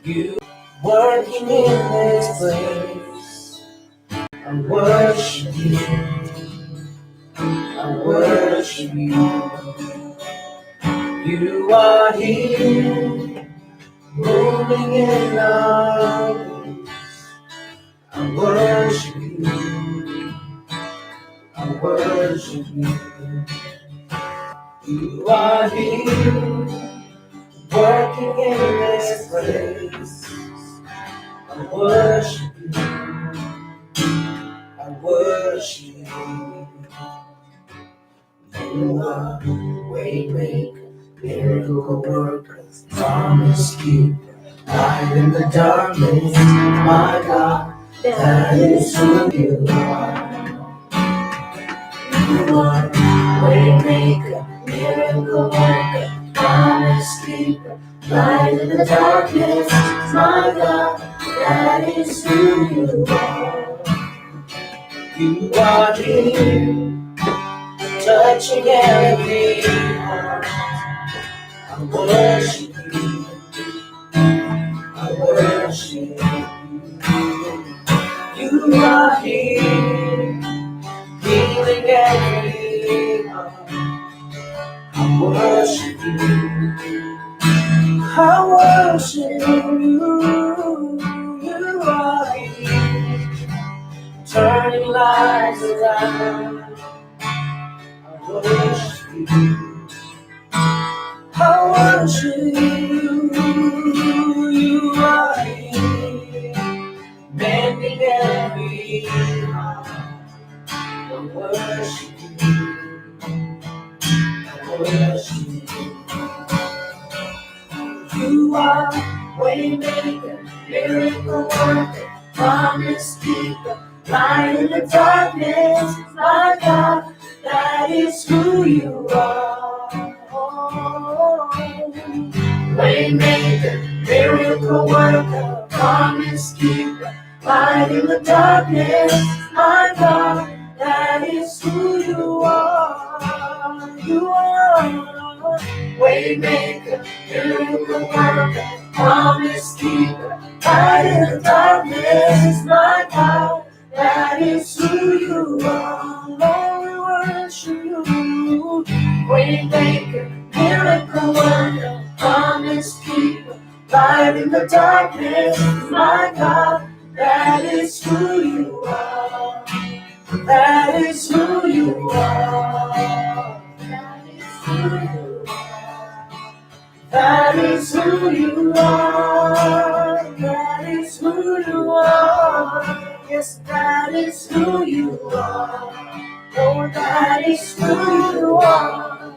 You working in this place. I worship you. I worship you. You are here, moving in our midst. I worship you. I worship you. You are here, working in this place. I worship you. I worship you. You are waymaker, miracle worker, promise keeper, light in the darkness. My God, that is who you are. You are waymaker, miracle worker, promise keeper, light in the darkness. My God, that is who you are. You are here, touching every heart. I worship you. I worship you. You are here, healing every heart. I worship you. I worship you. You are here, turning lives around. I worship you. I worship you. You are here, mending every heart. I worship you. I worship you. You are waymaker, miracle worker, promise keeper, light in the darkness. My God, that is who you are. Waymaker, miracle worker, promise keeper, light in the darkness. My God, that is who you are. You are waymaker, miracle worker, promise keeper, light in the darkness. My God, that is who you are. Lord, we worship you. Waymaker, miracle worker, promise keeper, light in the darkness. My God, that is who you are. That is who you are. That is who you are. That is who you are. Yes, that is who you are. Oh, that is who you are.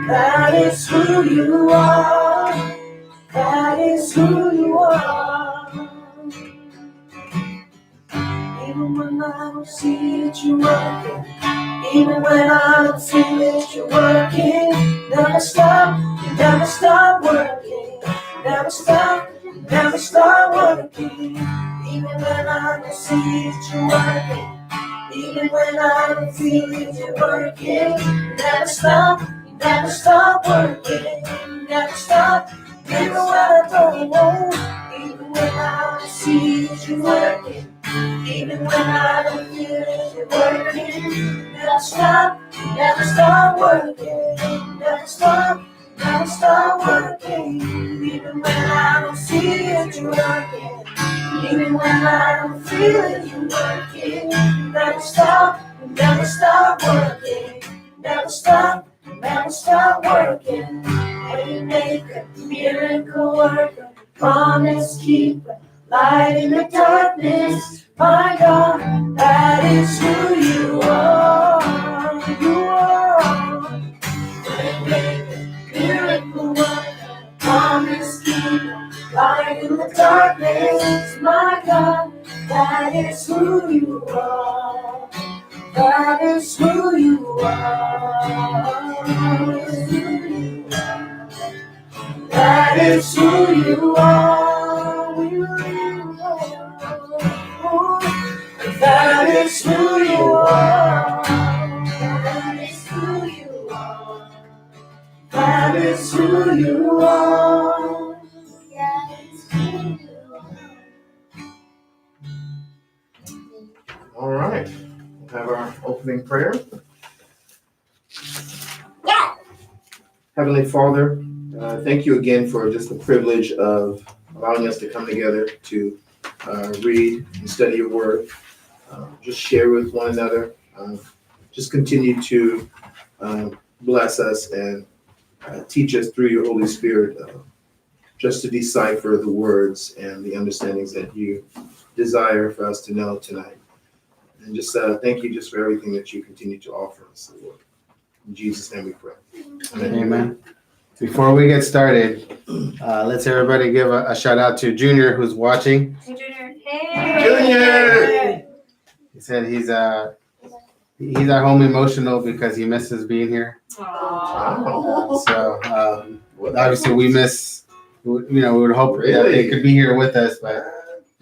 That is who you are. That is who you are. Even when I don't see it, you're working. Even when I don't feel it, you're working. Never stop, you never stop working. Never stop, you never stop working. Even when I don't see it, you're working. Even when I don't feel it, you're working. Never stop, you never stop working. Never stop, even when I don't know. Even when I don't see it, you're working. Even when I don't feel it, you're working. Never stop, never stop working. Never stop, never stop working. Even when I don't see it, you're working. Even when I don't feel it, you're working. Never stop, never stop working. Never stop, never stop working. Waymaker, miracle worker, promise keeper, light in the darkness. My God, that is who you are. You are. Waymaker, miracle worker, promise keeper, light in the darkness. My God, that is who you are. That is who you are. That is who you are. That is who you are. That is who you are. That is who you are. opening prayer. Heavenly Father, thank you again for just the privilege of allowing us to come together to read and study your word, just share with one another, just continue to bless us and teach us through your Holy Spirit, just to decipher the words and the understandings that you desire for us to know tonight. And just thank you just for everything that you continue to offer us, Lord. In Jesus' name we pray. Amen. Amen. Before we get started, let's everybody give a shout out to Junior who's watching. Hey, Junior. Hey. Junior! He said he's at home emotional because he misses being here. So obviously we miss, we would hope that they could be here with us, but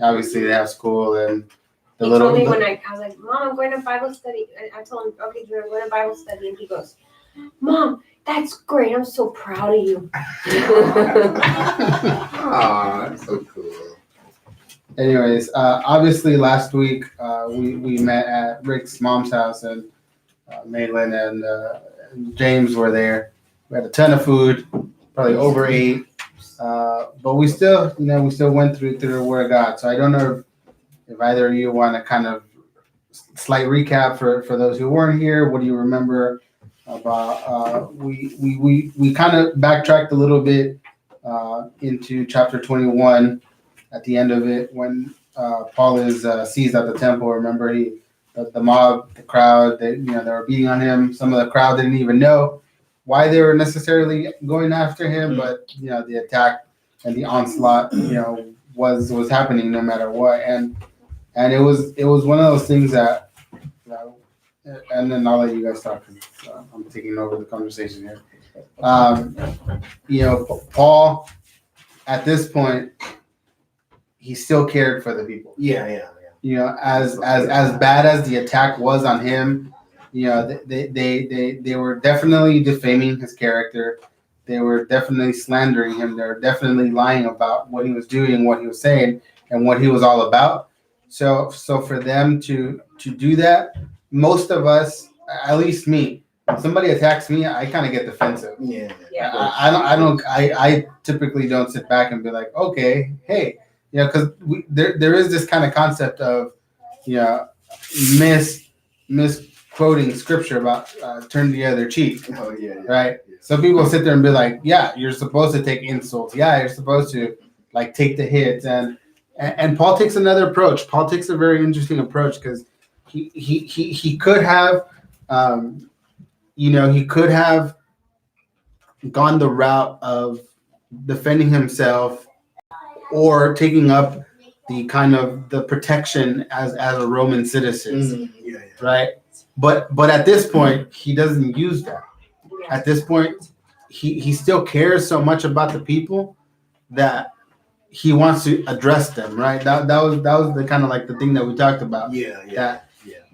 obviously they have school and He told me when I was like, Mom, I'm going to Bible study. I told him, okay, Junior, I'm going to Bible study. And he goes, Mom, that's great. I'm so proud of you. Aw, that's so cool. Anyways, obviously last week we met at Rick's mom's house, and Maitland and James were there. We had a ton of food, probably over 8, but we still went through the Word of God. So I don't know if either of you want to kind of slight recap for those who weren't here. What do you remember about? We kind of backtracked a little bit into chapter 21. At the end of it, when Paul is seized at the temple, remember the mob, the crowd, they were beating on him. Some of the crowd didn't even know why they were necessarily going after him, but the attack and the onslaught, was happening no matter what, and it was one of those things that, and then I'll let you guys talk because I'm taking over the conversation here. Paul, at this point, he still cared for the people. Yeah. As bad as the attack was on him, they were definitely defaming his character. They were definitely slandering him. They were definitely lying about what he was doing, what he was saying, and what he was all about. So for them to do that, most of us, at least me, when somebody attacks me, I kind of get defensive. Yeah. I typically don't sit back and be like, okay, hey. Because there is this kind of concept of, misquoting scripture about turn the other cheek. Oh, yeah. Right? Some people sit there and be like, yeah, you're supposed to take insults. Yeah, you're supposed to take the hits. And Paul takes another approach. Paul takes a very interesting approach because he could have, he could have gone the route of defending himself or taking up the kind of the protection as a Roman citizen, right? But at this point, he doesn't use that. At this point, he still cares so much about the people that he wants to address them, right? That was the kind of the thing that we talked about.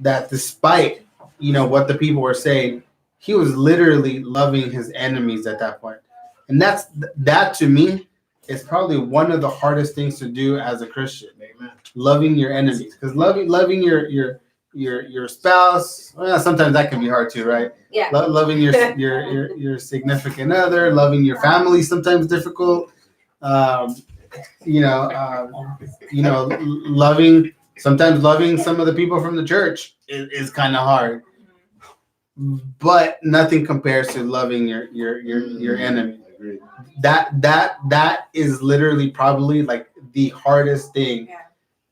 That despite what the people were saying, he was literally loving his enemies at that point, and that to me. It's probably one of the hardest things to do as a Christian. Amen. Loving your enemies, because loving your spouse. Well, sometimes that can be hard too, right? Yeah. Loving your significant other, loving your family, sometimes difficult. Loving some of the people from the church is kind of hard. But nothing compares to loving your enemy. That is literally probably the hardest thing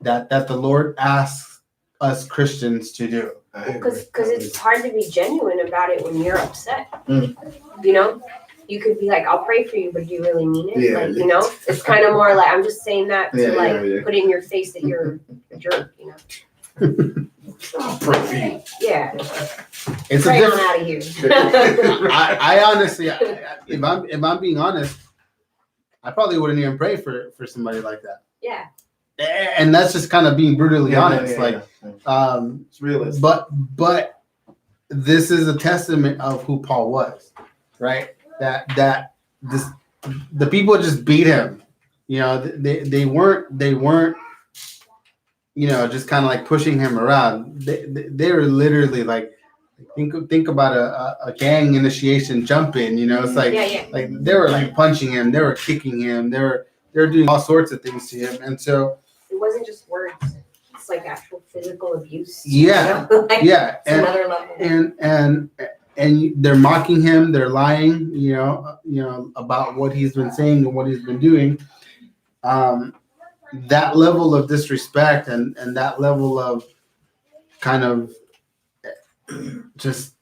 that the Lord asks us Christians to do. Because it's hard to be genuine about it when you're upset. You could be like, I'll pray for you, but do you really mean it? It's kind of more like I'm just saying that to put in your face that you're a jerk. I'll pray for you. Yeah. It's pray on out of here. I honestly, if I'm being honest, I probably wouldn't even pray for somebody like that. Yeah. And that's just kind of being brutally honest. It's realistic. But this is a testament of who Paul was, right? That the people just beat him. They weren't just kind of pushing him around. They were literally Think about a gang initiation jump in. It's like like they were like punching him, they were kicking him, they were doing all sorts of things to him, and so it wasn't just words. It's like actual physical abuse. Yeah, Like, yeah, it's another level. And they're mocking him, they're lying, about what he's been saying and what he's been doing. That level of disrespect and that level of kind of just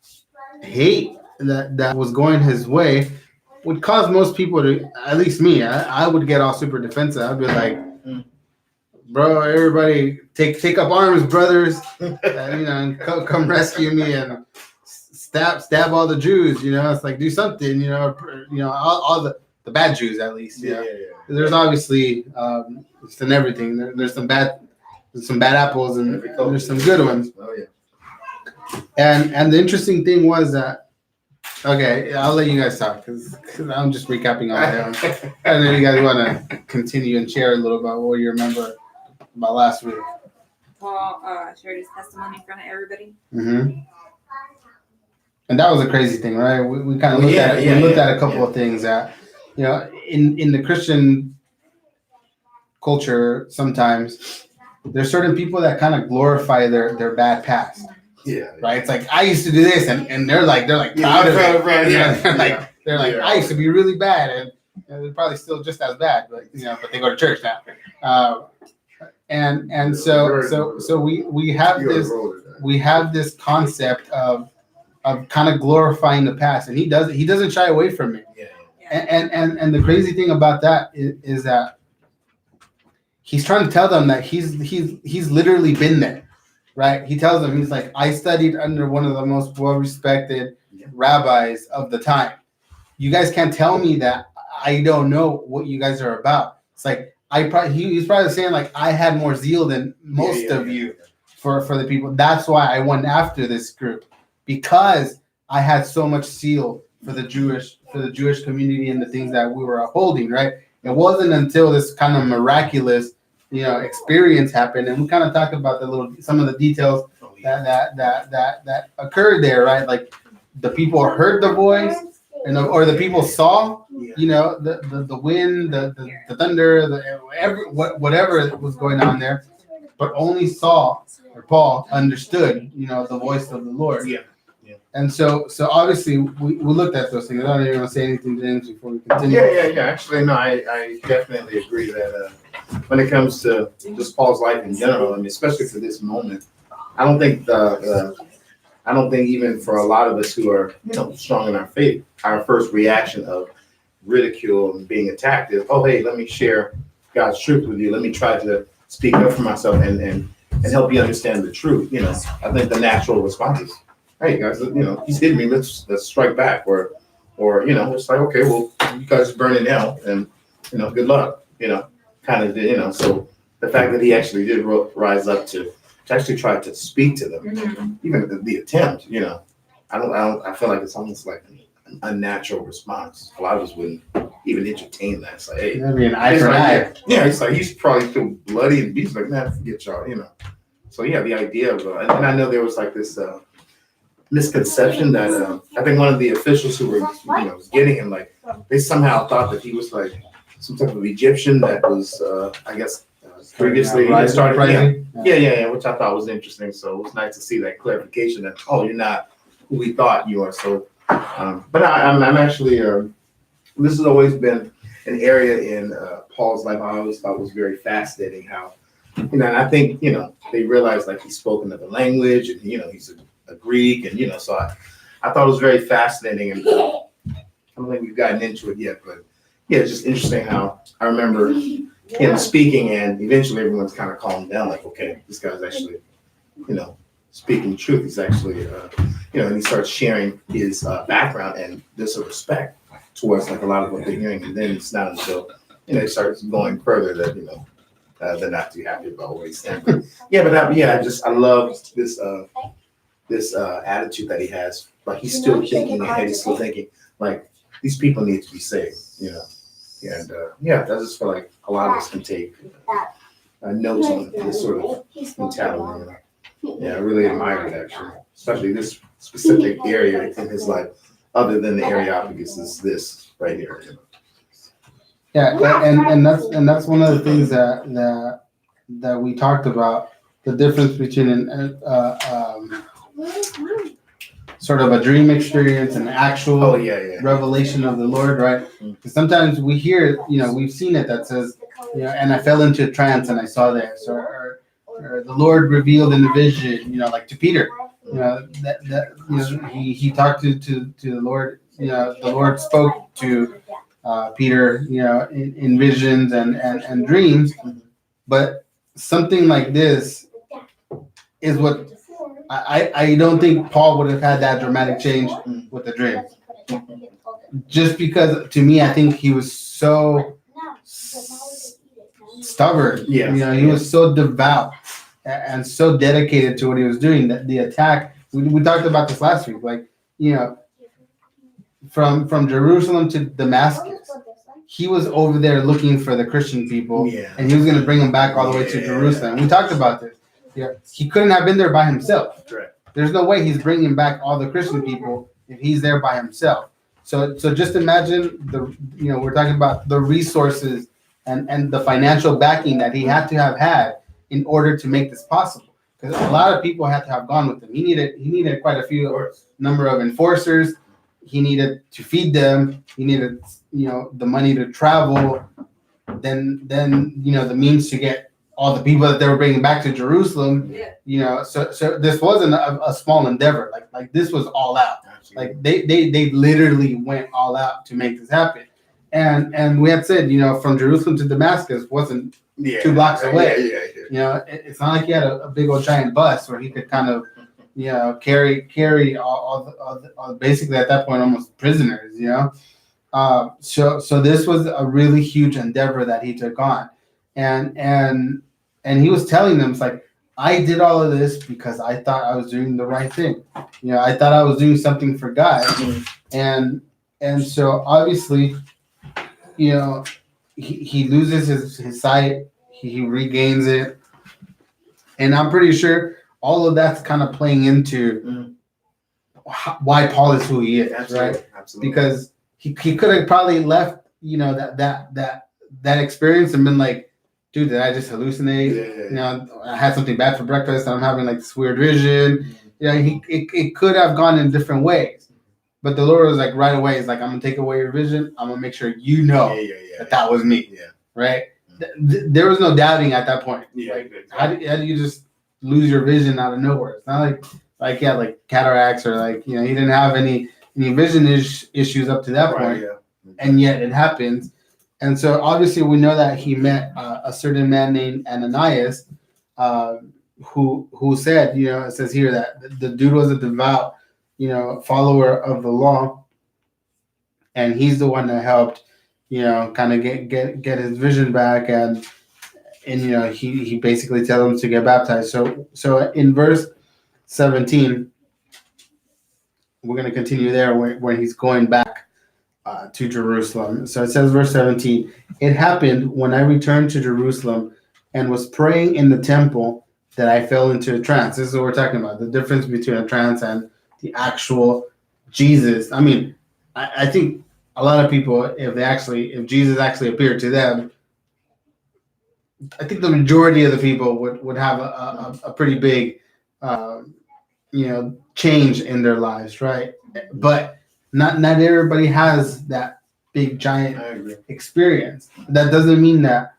hate that was going his way would cause most people to, at least me, I would get all super defensive. I'd be like, bro, everybody take up arms, brothers, and come rescue me and stab all the Jews. It's like, do something. All the bad Jews, at least. Yeah. There's obviously it's in everything. There's some bad apples and there's some good ones. Oh yeah. And the interesting thing was that, okay, I'll let you guys talk because I'm just recapping all that. I know you guys want to continue and share a little about what you remember about last week. Paul shared his testimony in front of everybody. Mm-hmm. And that was a crazy thing, right? We kind of looked at a couple of things that, in the Christian culture, sometimes there's certain people that kind of glorify their bad past. Yeah. Right. It's like, I used to do this, and they're like proud of it. Right. They're like, I used to be really bad, and they're probably still just as bad, but but they go to church now. And so we have this concept of kind of glorifying the past, and he doesn't shy away from it. Yeah. And the crazy thing about that is that he's trying to tell them that he's literally been there. Right? He tells them, he's like, I studied under one of the most well-respected rabbis of the time. You guys can't tell me that I don't know what you guys are about. It's like, he's probably saying, like, I had more zeal than most of you for the people. That's why I went after this group, because I had so much zeal for the Jewish community and the things that we were upholding. Right? It wasn't until this kind of miraculous experience happened, and we kind of talked about some of the details that occurred there, right? Like the people heard the voice, or the people saw, the wind, the thunder, whatever was going on there, but only Paul understood, the voice of the Lord. Yeah. And so obviously we looked at those things. I don't even want to say anything, James, before we continue. Yeah. Actually, no, I definitely agree that when it comes to just Paul's life in general, I mean, especially for this moment, I don't think even for a lot of us who are, strong in our faith, our first reaction of ridicule and being attacked is, oh, hey, let me share God's truth with you. Let me try to speak up for myself and help you understand the truth. I think the natural response is, hey guys, he's hitting me. Let's strike back, or it's like, okay, well, you guys burn in hell, and good luck, kind of, so the fact that he actually did rise up to actually try to speak to them, even the attempt, I feel like it's almost like an unnatural response. A lot of us wouldn't even entertain that. It's like, hey, I mean, eye for eye. Yeah, it's like he's probably still bloody and beats, like, man, forget y'all, So yeah, the idea of, and I know there was like this misconception that I think one of the officials who were getting him, like, they somehow thought that he was like some type of Egyptian that was I guess previously started yeah, which I thought was interesting. So it was nice to see that clarification that, oh, you're not who we thought you are. So but I'm actually this has always been an area in Paul's life I always thought was very fascinating, how and I think they realized, like, he spoke another language, and he's a Greek, and so I thought it was very fascinating, and I don't think we've gotten into it yet, but yeah, it's just interesting how I remember him speaking, and eventually everyone's kind of calmed down, like, okay, this guy's actually speaking the truth. He's actually and he starts sharing his background, and there's a respect towards, like, a lot of what they're hearing, and then it's not until it starts going further that they're not too happy about what he's saying. But I love this attitude that he has. Like, he's still thinking ahead. He's still thinking, like, these people need to be saved, And I just feel like a lot of us can take notes on this sort of mentality. Yeah, I really admire it actually, especially this specific area in his life, other than the Areopagus, is this right here. Yeah, and that's one of the things that we talked about, the difference between sort of a dream experience and actual Oh yeah. revelation of the Lord, right? Mm. Because sometimes we hear, we've seen it that says, and I fell into a trance and I saw this, or the Lord revealed in a vision, like to Peter, he talked to the Lord, the Lord spoke to Peter, in visions and dreams, but something like this is what I don't think Paul would have had that dramatic change with the dream. Just because, to me, I think he was so stubborn. Yeah. He was so devout and so dedicated to what he was doing that the attack. We talked about this last week. Like, from Jerusalem to Damascus, he was over there looking for the Christian people, and he was going to bring them back all the way to Jerusalem. We talked about this. Yeah, he couldn't have been there by himself. Correct. There's no way he's bringing back all the Christian people if he's there by himself. So just imagine we're talking about the resources and the financial backing that he had to have had in order to make this possible. Because a lot of people had to have gone with him. He needed quite a few number of enforcers. He needed to feed them. He needed the money to travel. Then the means to get all the people that they were bringing back to Jerusalem. So this wasn't a small endeavor. Like this was all out. Like they literally went all out to make this happen. And we had said, from Jerusalem to Damascus wasn't 2 blocks away. It's not like he had a big old giant bus where he could kind of, carry all basically at that point almost prisoners. So this was a really huge endeavor that he took on, and he was telling them, it's like, I did all of this because I thought I was doing the right thing. I thought I was doing something for God, and so obviously, he loses his sight, he regains it, and I'm pretty sure all of that's kind of playing into why Paul is who he is, right? Absolutely. Because he could have probably left, that experience and been like, dude, did I just hallucinate? I had something bad for breakfast. I'm having like this weird vision. It could have gone in different ways, but the Lord was like right away. He's like, I'm gonna take away your vision. I'm gonna make sure that was me. Yeah. Right. There was no doubting at that point. Yeah. Like, how do you just lose your vision out of nowhere? It's not like he had like cataracts or like he didn't have any vision issues up to that point, and yet it happens. And so obviously we know that he met a certain man named Ananias, who said, it says here that the dude was a devout, follower of the law, and he's the one that helped, kind of get his vision back, and he basically tells him to get baptized. So in verse 17, we're going to continue there when he's going back to Jerusalem. So it says, verse 17, it happened when I returned to Jerusalem and was praying in the temple that I fell into a trance. This is what we're talking about, the difference between a trance and the actual Jesus. I mean, I think a lot of people, if Jesus actually appeared to them, I think the majority of the people would have a pretty big, change in their lives, right? But not everybody has that big giant experience. That doesn't mean that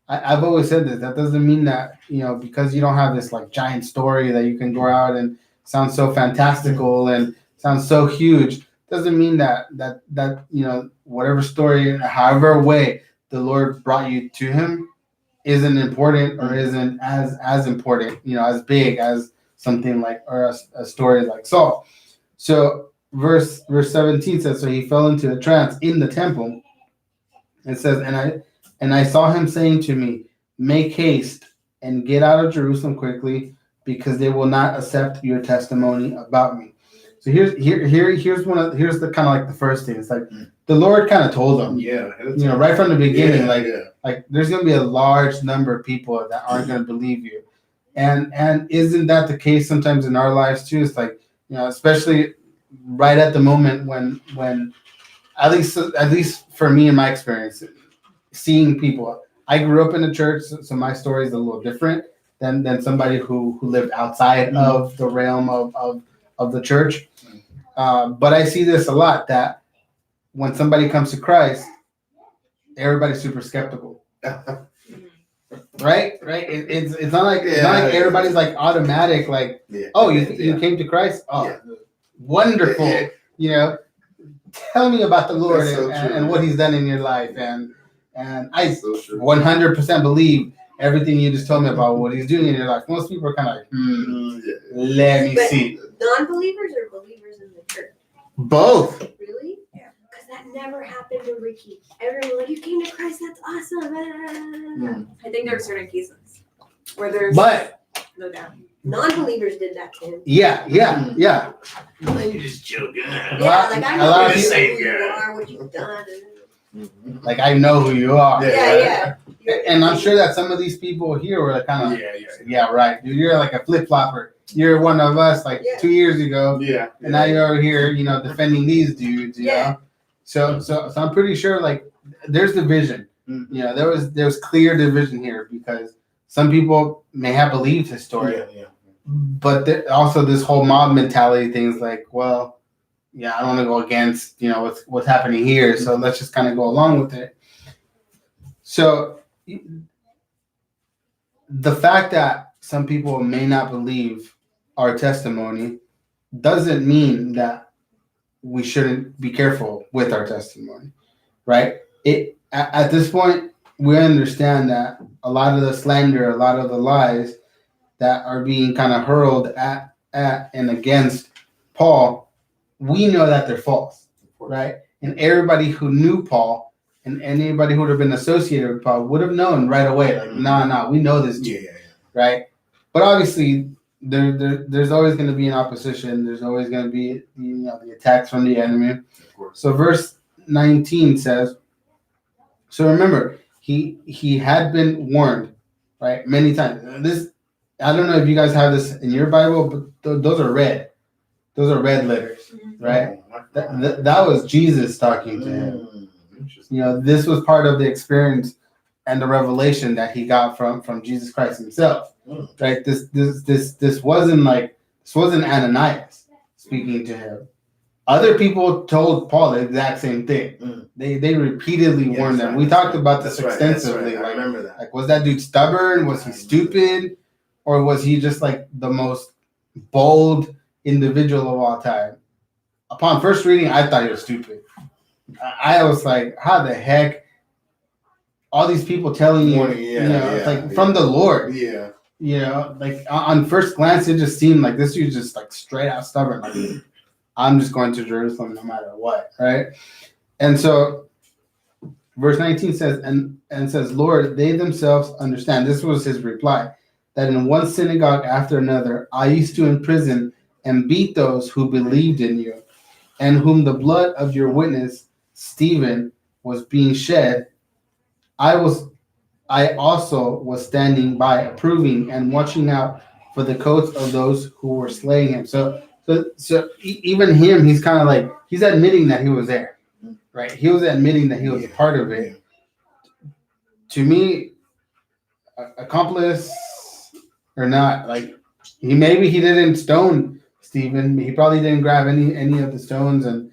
I've always said this. That doesn't mean that because you don't have this like giant story that you can go out and sound so fantastical and sound so huge. Doesn't mean that whatever story, however way the Lord brought you to Him, isn't important or isn't as important, as big as something like or a story like Saul. So. Verse 17 says, so he fell into a trance in the temple. It says, and I saw him saying to me, make haste and get out of Jerusalem quickly, because they will not accept your testimony about me. So here's the kind of like the first thing. It's like the Lord kind of told them, right from the beginning, like there's gonna be a large number of people that aren't gonna believe you. And isn't that the case sometimes in our lives too? It's like, especially right at the moment when at least for me in my experience, seeing people. I grew up in a church, so my story is a little different than somebody who lived outside of the realm of the church. But I see this a lot, that when somebody comes to Christ, everybody's super skeptical. Right? It's not like everybody's like automatic, like, oh, you came to Christ? Oh, wonderful. Tell me about the Lord and what He's done in your life. And I 100% believe everything you just told me about what He's doing in your life. Most people are kind of like, let me see. Non-believers or believers in the church? Both. Really? Yeah. Because that never happened to Ricky. Everyone like, you came to Christ, that's awesome. I think there are certain cases where there's But no doubt. Non-believers did that to him. yeah. You're just joking. Yeah, like I a know lot of who people- you are, what you've done. Like, I know who you are. Yeah. And I'm sure that some of these people here were kind of, yeah, right, dude, you're like a flip-flopper. You're one of us like 2 years ago. Yeah. And now you're over here, defending these dudes, you know? So I'm pretty sure, like, there's division. There was clear division here, because some people may have believed his story, but also this whole mob mentality thing is like, well, I don't want to go against, what's happening here, so let's just kind of go along with it. So the fact that some people may not believe our testimony doesn't mean that we shouldn't be careful with our testimony, right? At this point, we understand that a lot of the slander, a lot of the lies that are being kind of hurled at and against Paul, we know that they're false, right? And everybody who knew Paul and anybody who would have been associated with Paul would have known right away, like, nah, we know this dude, right? But obviously, there's always going to be an opposition. There's always going to be, the attacks from the enemy. Of course. So verse 19 says, so remember, he had been warned, right, many times. This, I don't know if you guys have this in your Bible, but those are red. Those are red letters, right? That was Jesus talking to him. This was part of the experience and the revelation that he got from Jesus Christ himself, right? This wasn't Ananias speaking to him. Other people told Paul the exact same thing. They repeatedly warned them. We talked about this extensively. I remember that. Like, was that dude stubborn? Was he stupid? Or was he just like the most bold individual of all time? Upon first reading, I thought he was stupid. I was like, how the heck? All these people telling you, from the Lord. Yeah. Like on first glance, it just seemed like this dude's just like straight out stubborn. Like, I'm just going to Jerusalem no matter what, right? And so verse 19 says, and says, Lord, they themselves understand. This was his reply, that in one synagogue after another, I used to imprison and beat those who believed in you, and whom the blood of your witness, Stephen, was being shed. I also was standing by, approving and watching out for the coats of those who were slaying him. So even him, he's kind of like, he's admitting that he was there, right? He was admitting that he was a part of it. To me, accomplice or not, like, he didn't stone Stephen. He probably didn't grab any of the stones and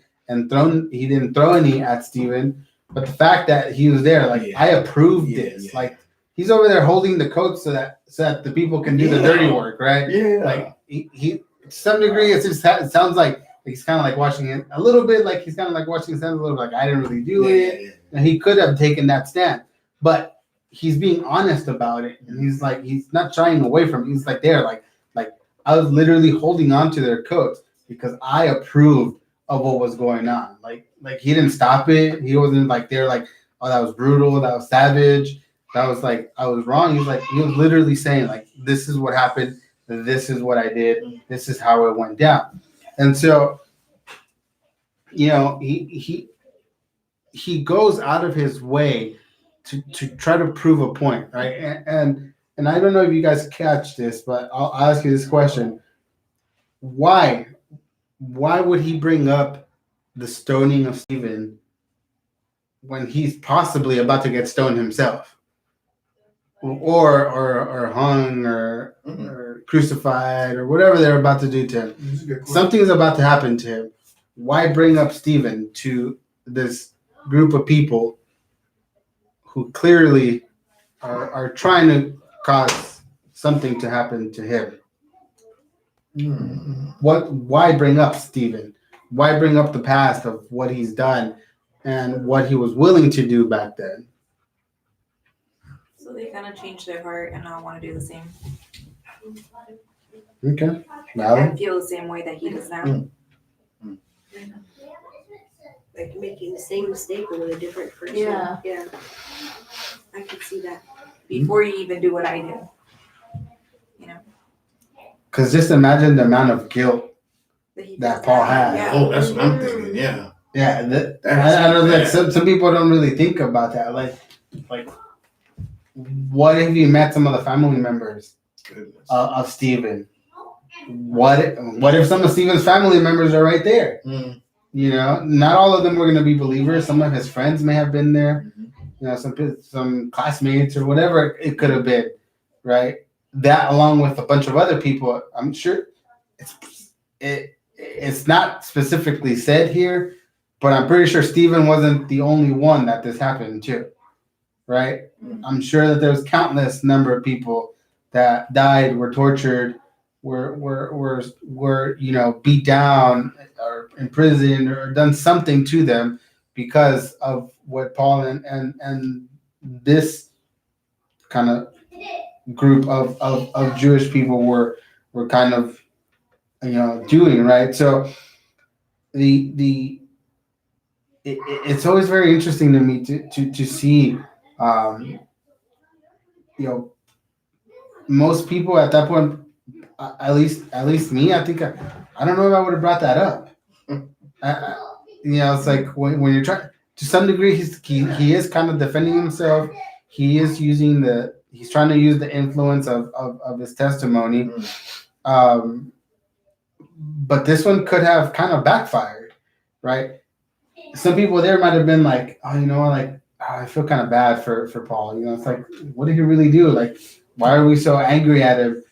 he didn't throw any at Stephen. But the fact that he was there, like, I approved this. Yeah. Like, he's over there holding the coats so that the people can do the dirty work, right? Yeah. Like, he to some degree, it sounds like he's kind of like washing it a little bit, like he's kind of like washing his hands a little bit, like, I didn't really do it. Yeah. And he could have taken that stand, but he's being honest about it. And he's like, he's not shying away from it. He's like, like I was literally holding on to their coats because I approved of what was going on. Like he didn't stop it. He wasn't like, they're like, oh, that was brutal. That was savage. That was like, I was wrong. He was literally saying, like, this is what happened. This is what I did. This is how it went down. And so, he goes out of his way to try to prove a point, right? And and I don't know if you guys catch this, but I'll ask you this question: Why would he bring up the stoning of Stephen when he's possibly about to get stoned himself, or hung, or crucified, or whatever they're about to do to him? Something's about to happen to him. Why bring up Stephen to this group of people who clearly are trying to cause something to happen to him? Why bring up Stephen? Why bring up the past of what he's done and what he was willing to do back then? So they kind of change their heart and not want to do the same. Okay, Valerie? And feel the same way that he does now. Like making the same mistake but with a different person. Yeah. Yeah. I could see that. Before you even do what I do. You know? Because just imagine the amount of guilt He that does Paul had. Yeah. Oh, that's what I'm thinking. Yeah. Yeah, I know that some people don't really think about that. Like, what if you met some of the family members of Stephen? What if some of Stephen's family members are right there? You know, not all of them were going to be believers. Some of his friends may have been there. You know, some classmates or whatever it could have been, right? That along with a bunch of other people. I'm sure it's not specifically said here, but I'm pretty sure Stephen wasn't the only one that this happened to, right? I'm sure that there's countless number of people that died, were tortured, were you know, beat down or imprisoned or done something to them because of what Paul and this kind of group of Jewish people were kind of, you know, doing, right? So it's always very interesting to me to see, you know, most people at that point, at least me, I think I don't know if I would have brought that up. You know, it's like when you're trying, to some degree, he is kind of defending himself. He's trying to use the influence of his testimony. But this one could have kind of backfired, right? Some people there might have been like, oh, you know, like, I feel kind of bad for Paul. You know, it's like, what did he really do? Like, why are we so angry at him?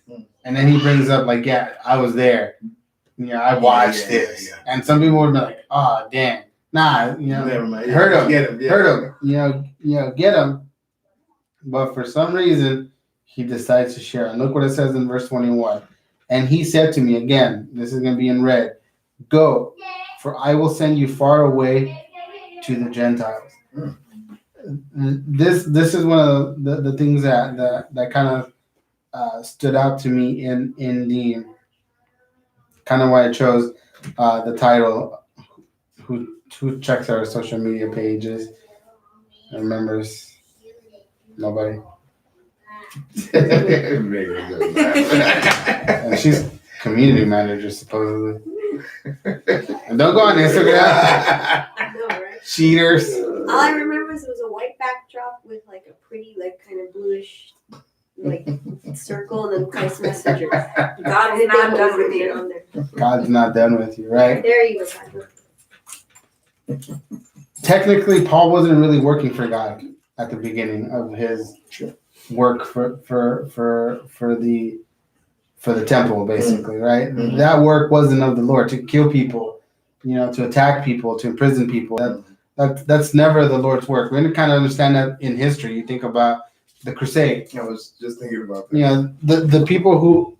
And then he brings up like, yeah, I was there. You know, I watched this. Yeah. And some people would be like, oh, damn. Nah, you know, never mind. Hurt him. Get him. Yeah. Hurt him. You know, get him. But for some reason, he decides to share. And look what it says in verse 21. And he said to me, again, this is going to be in red, go, for I will send you far away to the Gentiles. This is one of the things that kind of stood out to me in the kind of why I chose the title. Who checks our social media pages and remembers? Nobody. And she's community manager supposedly. And don't go on Instagram. I know, right? Cheaters. All I remember is it was a white backdrop with like a pretty, like kind of bluish, like circle, and then Christ Messenger. God is not done with you. On there. God's not done with you, right? There you go. Technically, Paul wasn't really working for God at the beginning of his work for the temple, basically, right? Mm-hmm. That work wasn't of the Lord, to kill people, you know, to attack people, to imprison people. That's never the Lord's work. We kind of understand that in history. You think about the Crusade. I was just thinking about that. You know, the people who,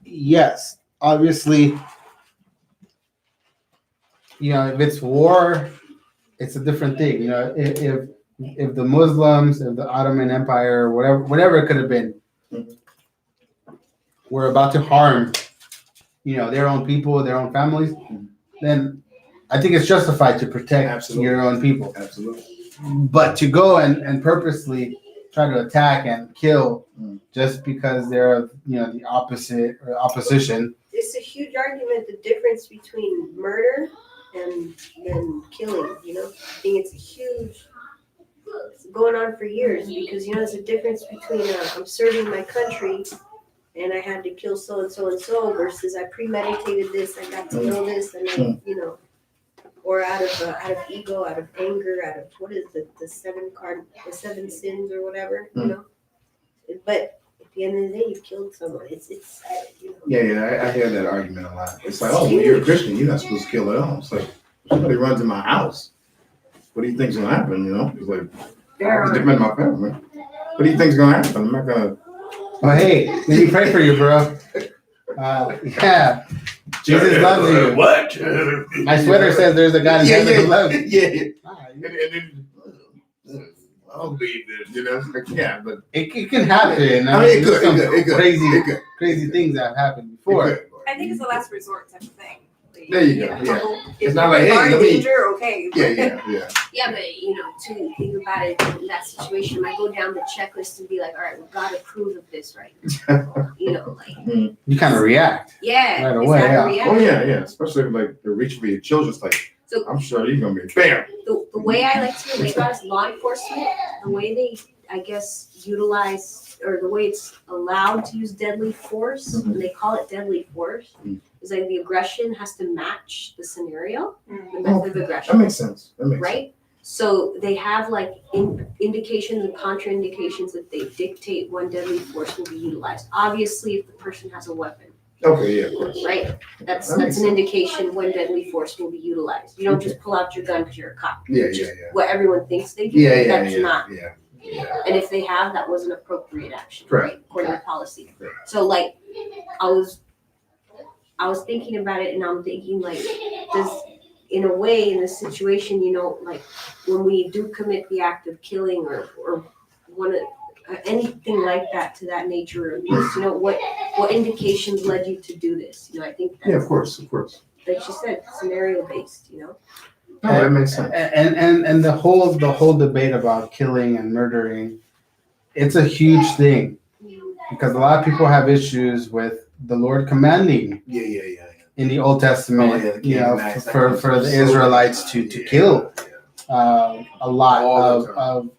yes, obviously, you know, if it's war, it's a different thing. You know, if the Muslims, if the Ottoman Empire, whatever it could have been, were about to harm, you know, their own people, their own families, then I think it's justified to protect your own people. Absolutely. But to go and purposely try to attack and kill just because they're of, you know, the opposite or opposition. It's a huge argument, the difference between murder and killing, you know? I think it's a huge It's going on for years because there's a difference between I'm serving my country and I had to kill so and so and so versus I premeditated this, I got to know this, and then or out of ego, out of anger, out of what is the seven sins or whatever, But at the end of the day, you killed someone. It's Yeah, I hear that argument a lot. It's like, oh, well, you're a Christian, you're not supposed to kill at all. It's like, somebody runs in my house. What do you think's gonna happen? It's like, it depends on my family. What do you think's gonna happen? I'm not gonna. Well, hey, let me pray for you, bro. Yeah, Jesus loves you. What? My sweater says there's a God in heaven who loves you. Yeah. And then, I don't believe this, yeah, but It can happen. I mean, it there's could. some crazy things that have happened before. I think it's the last resort type of thing. There you go. Yeah. If It's not like, hey, you're in let me. danger, okay. Yeah. Yeah, but to think about it in that situation, I go down the checklist and be like, all right, we gotta approve of this, right? You kind of react. Yeah. Right is away, that a yeah. reaction? Oh yeah. Especially if, like, they're reaching for your children. It's like, So- I'm sure you're gonna be bam. The way I like to relate that is law enforcement, the way they, I guess, utilize, or the way it's allowed to use deadly force, and they call it deadly force, is like the aggression has to match the scenario, the method of That aggression, makes sense. right? So they have like indications and contraindications that they dictate when deadly force will be utilized. Obviously, if the person has a weapon, Okay, yeah, of course. right? That's That makes an indication when deadly force will be utilized. You don't just pull out your gun because you're a cop. Yeah. What everyone thinks they do, Yeah. that's not. Yeah. And if they have, that wasn't appropriate action, Correct. right? According to policy. Correct. So like, I was thinking about it and I'm thinking like, in a way, in this situation, like when we do commit the act of killing or one of anything like that to that nature of abuse, what indications led you to do this? I think that's, Yeah, of course. like she said, scenario based, No, that makes sense. And the whole debate about killing and murdering, it's a huge thing because a lot of people have issues with the Lord commanding Yeah. in the Old Testament, for the Israelites to kill a lot of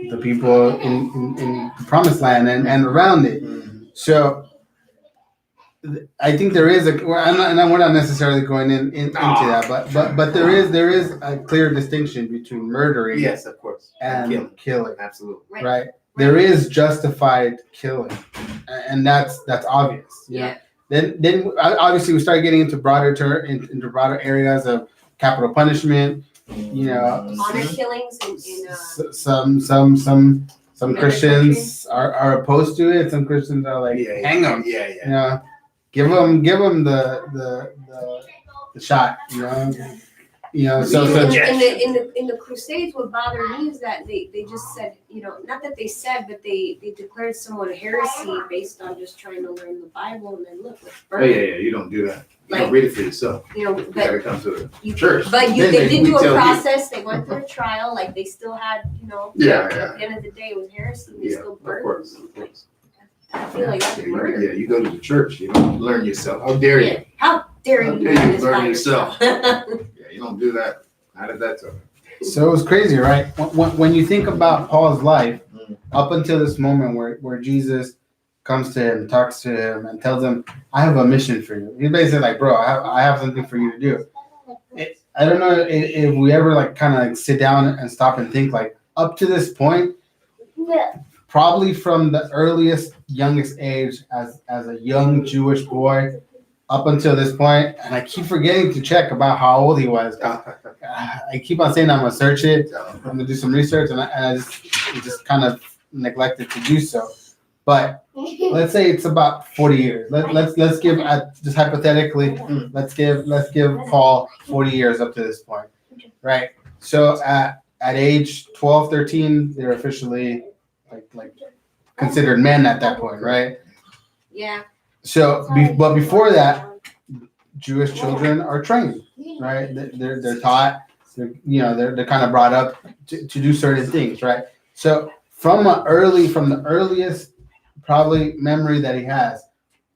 the people in the Promised Land and around it. So I think there is we're not necessarily going into that, but there is a clear distinction between murdering, Yes, of course. and killing. Absolutely. Right? There is justified killing, and that's obvious. Yeah. Then obviously we start getting into broader areas of capital punishment. honor killings in Some Christians are opposed to it. Some Christians are like, hang them. Yeah. Give them the shot. So in the Crusades, what bothered me is that they just said, not that they said, but they declared someone heresy based on just trying to learn the Bible, and then look, Oh yeah. You don't do that. You don't read it for yourself. You but gotta come to the you, church. but Then they did we do a tell you. process. They went through a trial, like they still had, Yeah. At the end of the day, it was heresy. They Yeah, still of burned. course. I feel like that's Yeah, murder. you go to the church. You don't learn yourself. How dare you? Yeah. How dare How you dare do you this learn by yourself? yourself? Yeah, you don't do that. Not at that time. So it was crazy, right? When you think about Paul's life, up until this moment where Jesus comes to him, talks to him, and tells him, "I have a mission for you." He's basically like, "Bro, I have something for you to do." I don't know if we ever kind of sit down and stop and think up to this point, probably from the youngest age as a young Jewish boy, up until this point, and I keep forgetting to check about how old he was. I keep on saying I'm gonna search it, I'm gonna do some research, and I just kind of neglected to do so. But let's say it's about 40 years. Let's give just hypothetically, let's give Paul 40 years up to this point, right? So at age 12, 13, they're officially like considered men at that point, right? Yeah. So, but before that, Jewish children are trained, right? They're taught, they're kind of brought up to do certain things, right? So from the earliest probably memory that he has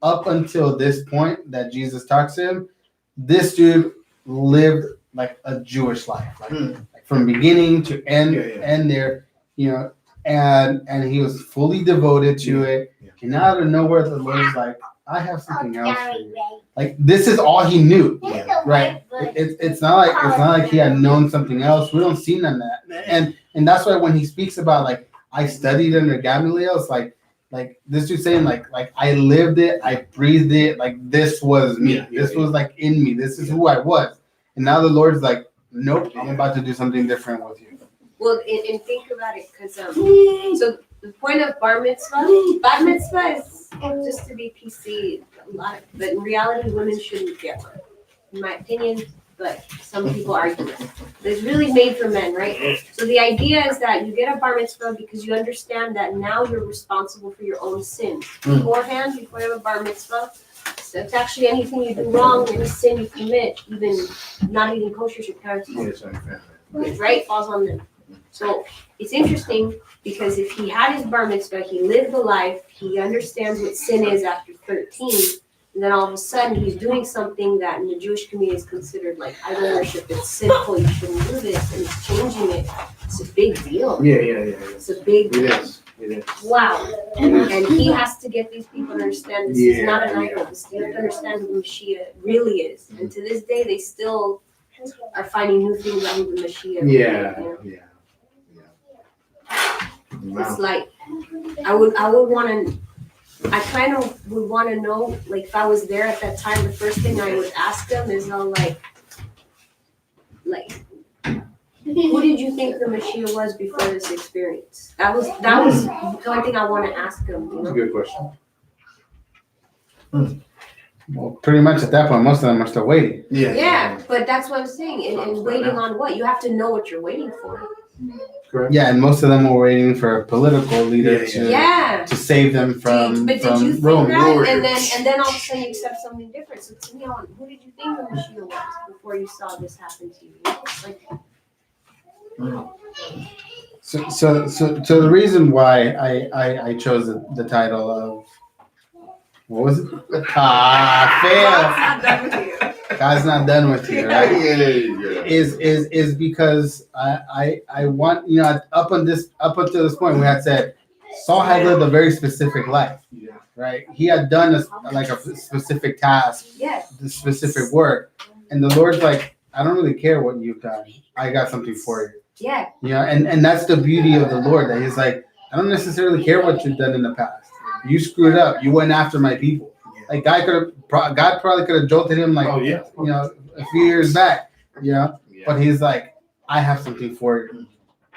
up until this point that Jesus talks to him, this dude lived like a Jewish life, like, Hmm. like from beginning to end, Yeah, yeah. end there, and he was fully devoted to it. Yeah. And out of nowhere, the Lord's like, I have something else for you. Like this is all he knew, Yeah. right? It's not like he had known something else. We don't see none of that, and that's why when he speaks about like I studied under Gamaliel, it's like this dude saying like I lived it, I breathed it, like this was me. Yeah, This was like in me. This is who I was. And now the Lord's like, nope, I'm about to do something different with you. Well, and think about it, because so the point of bar mitzvah is just to be PC. But in reality, women shouldn't get one, in my opinion. But some people argue it. But it's really made for men, right? So the idea is that you get a bar mitzvah because you understand that now you're responsible for your own sins. Beforehand, before you have a bar mitzvah, so it's actually anything you do wrong, any sin you commit, even not eating kosher should count to you. Yes, I found Right? Falls on them. So it's interesting because if he had his bar mitzvah, he lived the life, he understands what sin is after 13, and then all of a sudden he's doing something that in the Jewish community is considered like idol worship, it's sinful, you shouldn't do this, and he's changing it. It's a big deal. Yeah. It's a big It is. It is. wow. And he has to get these people to understand this is not an idol. You have to understand who Mashiach really is. And to this day, they still are finding new things about who the Mashiach is. Yeah. You know? Yeah. It's like I would want to. I kind of would want to know, like, if I was there at that time, the first thing I would ask them is, like, who did you think the Mashiach was before this experience? That was the only thing I want to ask them. You That's a know? good question. Well, pretty much at that point, most of them are still waiting. Yeah, but that's what I'm saying. And waiting on what? You have to know what you're waiting for. Correct. Yeah, and most of them were waiting for a political leader Yeah. to save them from But did you think Rome. that? And then all of a sudden you accept something different. So to me, who did you think the Mashiach was before you saw this happen to you? Like, So the reason why I chose the title of what was it? Fail. God's not done with you, right? Is because I want up until this point we had said Saul had lived a very specific life, right? He had done a specific task, the specific work, and the Lord's like, I don't really care what you've done. I got something for you. yeah. And that's the beauty of the Lord, that He's like, I don't necessarily care what you've done in the past. You screwed up. You went after my people. Like God probably could have jolted him like a few years back, But He's like, I have something for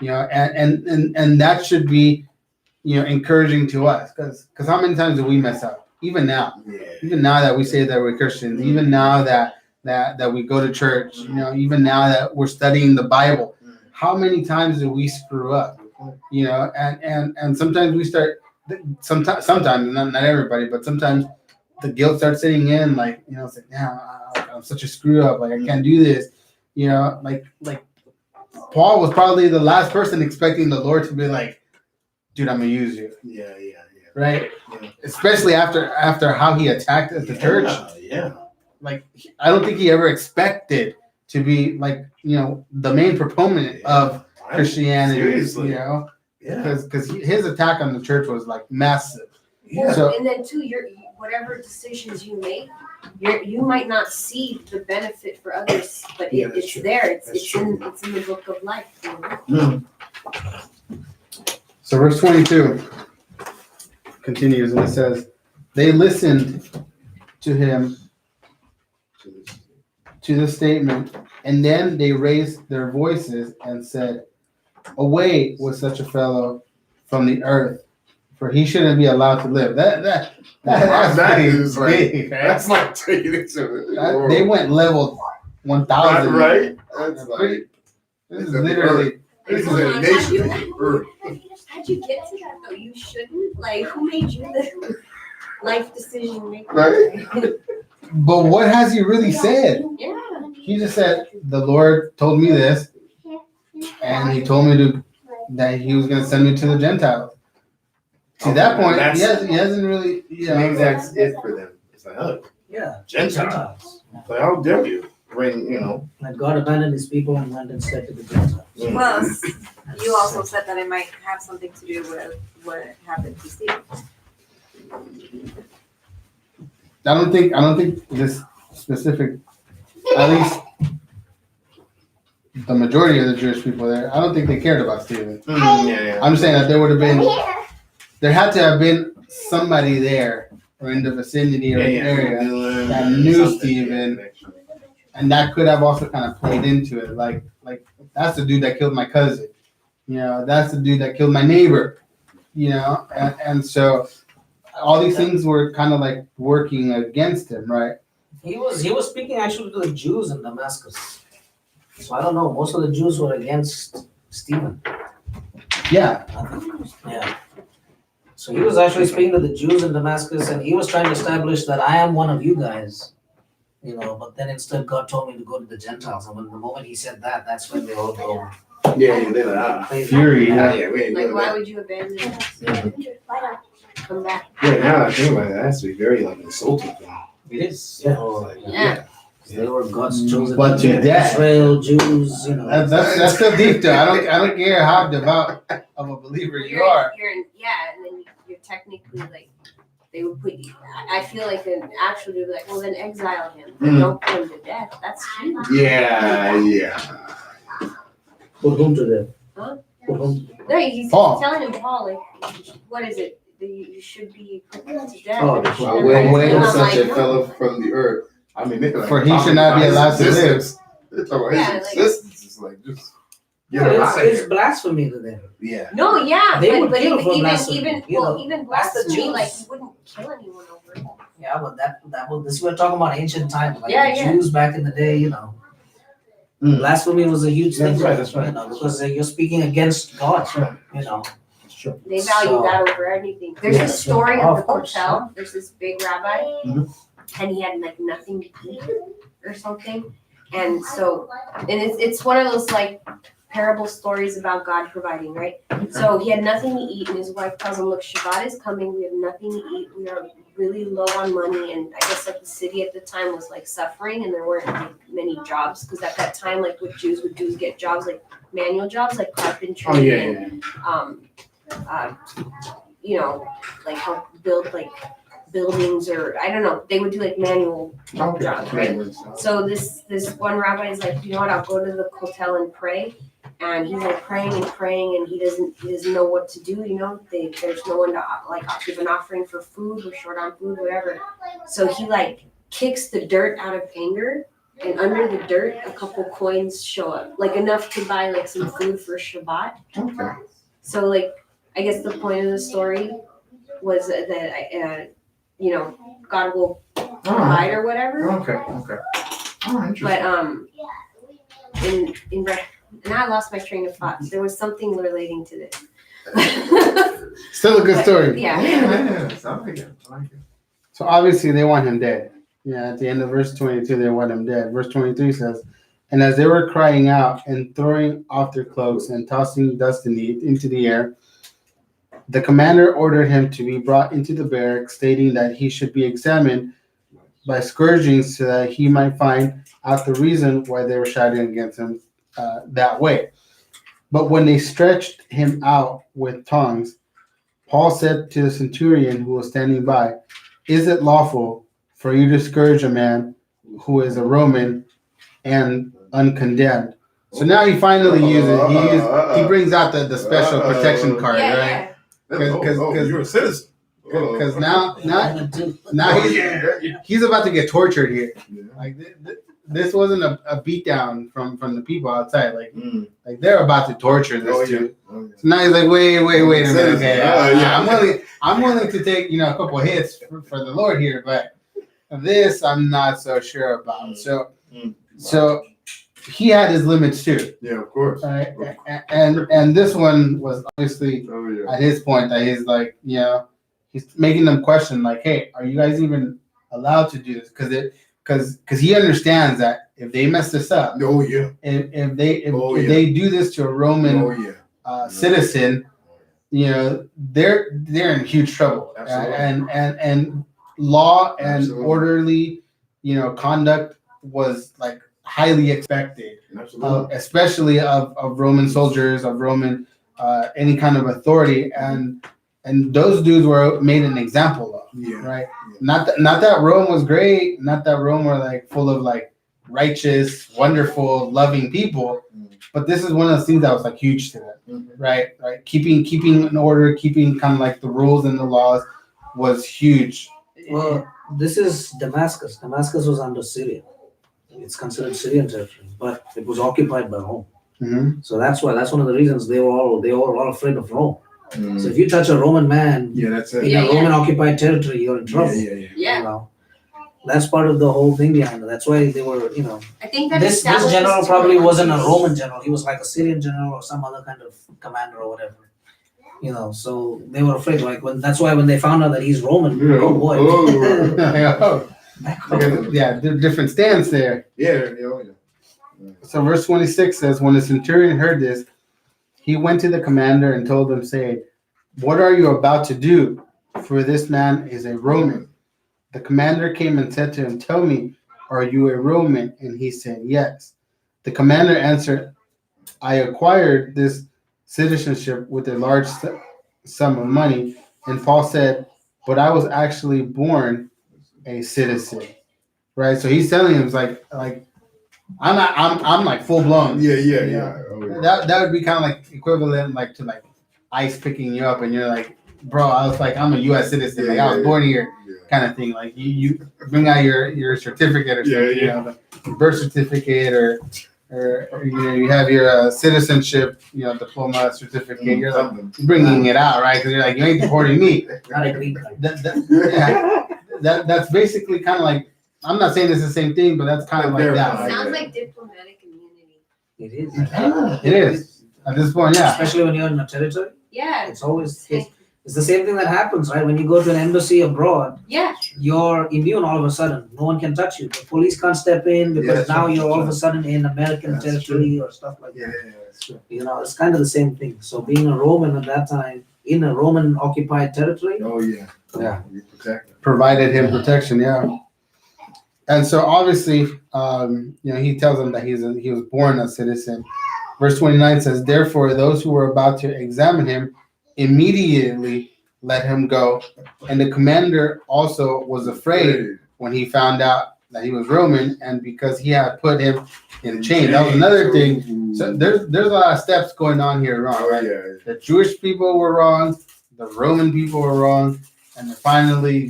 you, and that should be, encouraging to us, because how many times do we mess up? Even now that we say that we're Christians, even now that we go to church, even now that we're studying the Bible, how many times do we screw up? And sometimes we start. Sometimes not everybody, but sometimes the guilt starts sitting in. Like it's like, now I'm such a screw up. Like I can't do this. Like Paul was probably the last person expecting the Lord to be like, dude, I'm gonna use you. Yeah. Right. Yeah. Especially after how he attacked at the church. Yeah. Like I don't think he ever expected to be like the main proponent of Christianity. Seriously. Because his attack on the church was like massive. Yeah. So, and then too, whatever decisions you make, you might not see the benefit for others, but it's true. There. It's in the book of life. So verse 22 continues, and it says, they listened to him, to the statement, and then they raised their voices and said, away with such a fellow from the earth, for he shouldn't be allowed to live. That's big, that's like taking it to they went level 1,000. Right? That's like this is literally. This is a nation. How'd you get to that though? You shouldn't. Like, who made you the life decision maker? Right. But what has he really said? Yeah. He just said, the Lord told me this, and he told me that he was going to send me to the Gentiles. To that point, he hasn't really. Maybe that's it for them. It's like, oh, Yeah. Gentiles. Like, how dare you? bring, you know. And God abandoned his people and went instead to the Gentiles. Well, you also said that it might have something to do with what happened to Stephen. I don't think this specific, at least the majority of the Jewish people there, I don't think they cared about Stephen. Yeah. I'm saying that there had to have been somebody there or in the vicinity or area that knew Stephen, and that could have also kind of played into it. Like that's the dude that killed my cousin. You know, that's the dude that killed my neighbor. You know, and so all these things were kind of like working against him, right? He was speaking actually to the Jews in Damascus. So I don't know. Most of the Jews were against Stephen. Yeah. Yeah. So he was actually speaking to the Jews in Damascus, and he was trying to establish that I am one of you guys. You know, but then instead God told me to go to the Gentiles, and when the moment he said that, that's when they all go. Yeah, they're like, Fury. yeah, we ain't Like, doing why that. would you abandon us? Come back. Yeah, now I think about it, that has to be very like insulting. It is. Yeah. Yeah. They were God's chosen. But to people. death. Israel, Jews, you know. That's so deep though. I don't care how devout of a believer you are. And then you're technically like, they would put you, I feel like an actual dude would be like, well then exile him, but don't put him to death. That's huge. Yeah. Put whom to death? Huh? Put whom? No, he's Paul. telling him, Paul, like, what is it? That you should be put to death. Oh, You should Well, never when exile. was I'm such like, a no. fellow from the earth? I mean, they're like, For he should not be allowed to live. They're talking about Yeah, his like- existence. It's like, just get him out of It's here. blasphemy to them. Yeah. No, yeah, They would but kill for even blasphemy, you know. even That's the blasphemy, Jews. like you wouldn't kill anyone over it. Yeah, but that was this. We're talking about ancient times, like Yeah, the yeah. Jews back in the day. You know, Mm. blasphemy was a huge thing. That's right, that's right. You know, because you're speaking against God. That's right. You know. They value So- that over anything. There's Yeah, a story yeah. of the Of course, hotel. There's this big rabbi, Mhm. and he had like nothing to eat or something. And so, and it's one of those like parable stories about God providing, right? So he had nothing to eat, and his wife tells him, "Look, Shabbat is coming. We have nothing to eat. We are really low on money." And I guess like the city at the time was like suffering, and there weren't like many jobs because at that time, like what Jews would do is get jobs like manual jobs, like carpentry Oh, yeah, and you know, like help build like buildings or I don't know. They would do like manual Okay. jobs, right? So this one rabbi is like, you know what? I'll go to the hotel and pray, and he's like praying, and he doesn't know what to do. You know, there's no one to like give an offering for food. We're short on food, whatever. So he like kicks the dirt out of anger, and under the dirt, a couple coins show up, like enough to buy like some food for Shabbat. Okay. So like, I guess the point of the story was that you know, God will provide or whatever. Okay. Okay. Oh, interesting. But and I lost my train of thought. There was something relating to this. Still a good story. Yeah. Yeah. I like it. I like it. So obviously they want him dead. Yeah, at the end of verse 22, they want him dead. Verse 23 says, "And as they were crying out and throwing off their cloaks and tossing dust into the air, the commander ordered him to be brought into the barracks, stating that he should be examined by scourging so that he might find out the reason why they were shouting against him that way. But when they stretched him out with tongs, Paul said to the centurion who was standing by, 'Is it lawful for you to scourge a man who is a Roman and uncondemned?'" So now he finally he brings out the special protection card, right? You're a citizen. Because now he's about to get tortured here. Like this wasn't a beatdown from the people outside. Like they're about to torture this dude. So now he's like, wait a minute. Okay, I'm willing to take a couple of hits for the Lord here, but this I'm not so sure about. So he had his limits too. Yeah, of course. Right? And this one was obviously at his point that he's like, he's making them question like, hey, are you guys even allowed to do this? Because he understands that if they mess this up, if they do this to a Roman citizen, they're in huge trouble. And law and orderly, conduct was like highly expected, Absolutely. especially of Roman soldiers, of Roman any kind of authority, and those dudes were made an example of, Yeah. right? Not that Rome was great, not that Rome were like full of like righteous, wonderful, loving people, but this is one of those things that was like huge to them, right? Right, keeping in order, keeping kind of like the rules and the laws was huge. Well, this is Damascus. Damascus was under Syria. It's considered Syrian territory, but it was occupied by Rome. Mm-hmm. So that's why. That's one of the reasons they were all afraid of Rome. Mm. So if you touch a Roman man Yeah, that's in it. Yeah, a Roman occupied territory, you're in trouble. Yeah. Yeah. You know, that's part of the whole thing behind it. That's why they were, I think that this establishes general two probably wasn't a countries. Roman general. He was like a Syrian general or some other kind of commander or whatever. So they were afraid. Like that's why when they found out that he's Roman, oh boy. Yeah, different stance there. Yeah. So verse 26 says, when the centurion heard this, he went to the commander and told him, saying, "What are you about to do? For this man is a Roman." The commander came and said to him, "Tell me, are you a Roman?" And he said, "Yes." The commander answered, "I acquired this citizenship with a large sum of money." And Paul said, "But I was actually born a citizen." Right? So he's telling him, like I'm like full blown. Yeah. Oh, yeah. That would be kind of like equivalent like to like ICE picking you up and you're like, "Bro, I was like, I'm a U.S. citizen. Like I was born here," kind of thing. Like you bring out your certificate or something, you know, the birth certificate or you have your citizenship, diploma certificate. You're like bringing it out, right? Because you're like, you ain't deporting me. Not a green card. That's basically kind of like, I'm not saying it's the same thing, but that's kind of like that. Right? Sounds like diplomatic immunity. It is. It is at this point, yeah. Especially when you're in a territory. Yeah. It's the same thing that happens, right? When you go to an embassy abroad, Yeah. you're immune all of a sudden. No one can touch you. The police can't step in because now you're all of a sudden in American territory or stuff like that. Yeah, that's true. It's kind of the same thing. So being a Roman at that time in a Roman occupied territory. Oh yeah. Yeah. You protect. Provided him protection, yeah. And so obviously, he tells him that he was born a citizen. Verse 29 says, "Therefore, those who were about to examine him immediately let him go. And the commander also was afraid when he found out that he was Roman, and because he had put him in chains." That was another thing. So there's a lot of steps going on here wrong, right? The Jewish people were wrong, the Roman people were wrong, and then finally,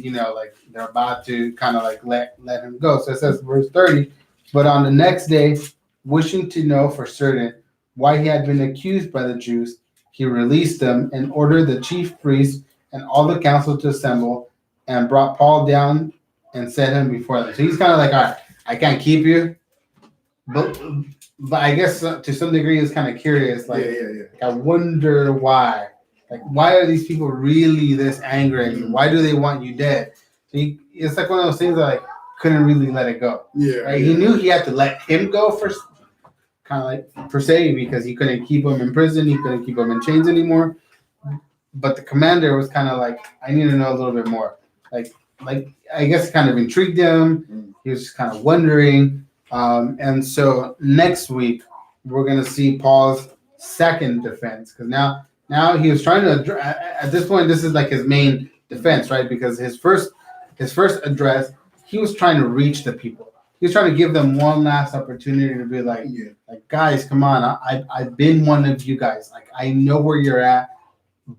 they're about to kind of like let him go. So it says, verse 30, "But on the next day, wishing to know for certain why he had been accused by the Jews, he released them and ordered the chief priests and all the council to assemble, and brought Paul down and set him before them." So he's kind of like, "All right, I can't keep you," but I guess to some degree he's kind of curious, like, I wonder why. Like, why are these people really this angry at you? Why do they want you dead? So it's like one of those things that like couldn't really let it go. Yeah. Right? He knew he had to let him go first, kind of like per se, because he couldn't keep him in prison, he couldn't keep him in chains anymore. But the commander was kind of like, "I need to know a little bit more." Like I guess it kind of intrigued him. He was just kind of wondering. And so next week we're gonna see Paul's second defense, because now he was trying to, at this point, this is like his main defense, right? Because his first address, he was trying to reach the people. He was trying to give them one last opportunity to be like, "Guys, come on, I've been one of you guys. Like, I know where you're at,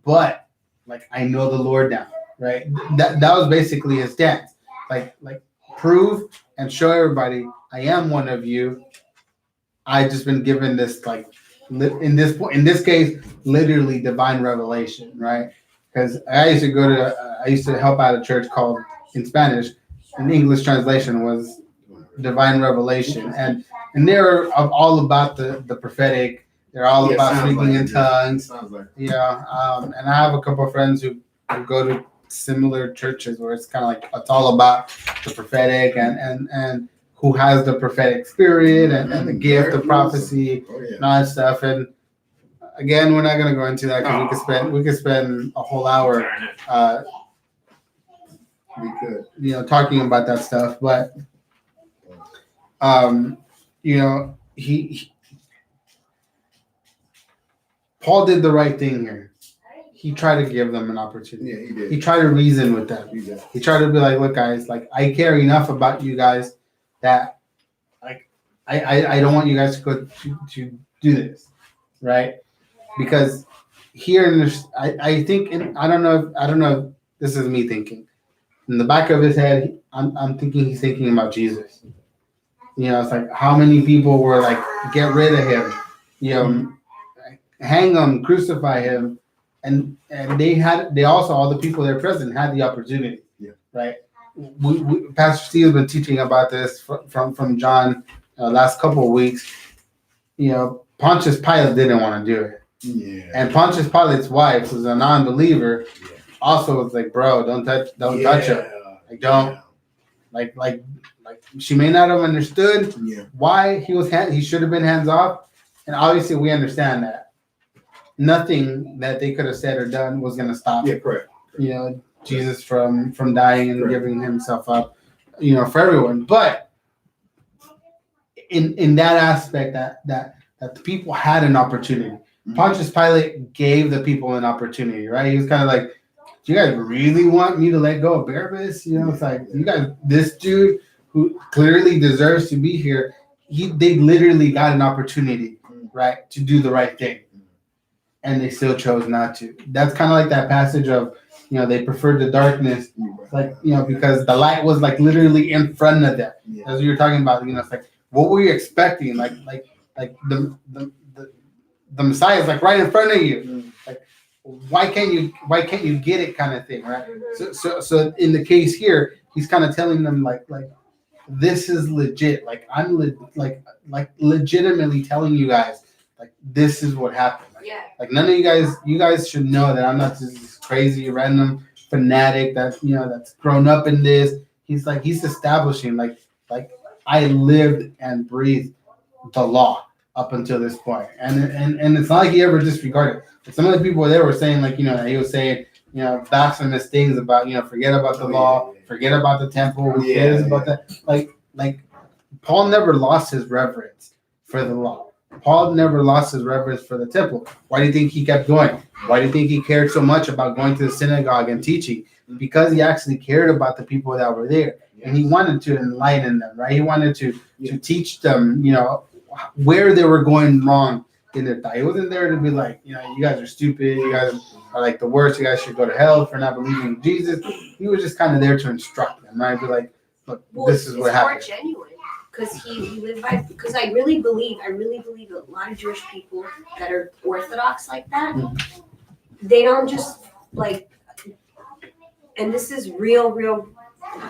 but like I know the Lord now," right? That was basically his stance. Like prove and show everybody I am one of you. I just been given this, like, in this case, literally divine revelation, right? Because I used to help out a church called, in Spanish, an English translation was divine revelation, and they're all about the prophetic. They're all about speaking in tongues. And I have a couple of friends who go to similar churches where it's kind of like it's all about the prophetic and who has the prophetic spirit and the gift of prophecy and all that stuff. And again, we're not going to go into that because we could spend a whole hour talking about that stuff. But Paul did the right thing here. He tried to give them an opportunity. Yeah, he did. He tried to reason with them. He did. He tried to be like, look, guys, like I care enough about you guys that like I don't want you guys to go to do this, right? Because here in this, I think, and I don't know if this is me thinking. In the back of his head, I'm thinking he's thinking about Jesus. It's like how many people were like, get rid of him, hang him, crucify him, and they also, all the people there present had the opportunity, right? Pastor Steve has been teaching about this from John last couple of weeks. Pontius Pilate didn't want to do it. Yeah. And Pontius Pilate's wife, who's a non-believer, also was like, bro, don't touch her. Like, don't. Like she may not have understood why he should have been hands off. And obviously we understand that. Nothing that they could have said or done was going to stop Correct. Jesus from dying and giving himself up, for everyone. But in that aspect that the people had an opportunity. Pontius Pilate gave the people an opportunity, right? He was kind of like, do you guys really want me to let go of Barabbas? It's like, you guys, this dude who clearly deserves to be here, they literally got an opportunity, right, to do the right thing. And they still chose not to. That's kind of like that passage of, they preferred the darkness, like, because the light was like literally in front of them. As you were talking about, it's like, what were you expecting? Like the Messiah is like right in front of you. Like, why can't you get it, kind of thing, right? So in the case here, he's kind of telling them like this is legit. Like I'm legitimately telling you guys, like this is what happened. Like none of you guys should know that I'm not just this crazy random fanatic that that's grown up in this. He's establishing like I lived and breathed the law up until this point. And it's not like he ever disregarded it. Some of the people there were saying like, he was saying, blasphemous things about, forget about the law, forget about the temple, who cares about that? Like Paul never lost his reverence for the law. Paul never lost his reverence for the temple. Why do you think he kept going? Why do you think he cared so much about going to the synagogue and teaching? Because he actually cared about the people that were there. And he wanted to enlighten them, right? He wanted to teach them, where they were going wrong in their thought. He wasn't there to be like, you guys are stupid. You guys are like the worst. You guys should go to hell for not believing in Jesus. He was just kind of there to instruct them, right? Be like, look, this is what happened. It's more genuine because he lived by. Because I really believe a lot of Jewish people that are Orthodox like that, they don't just like. And this is real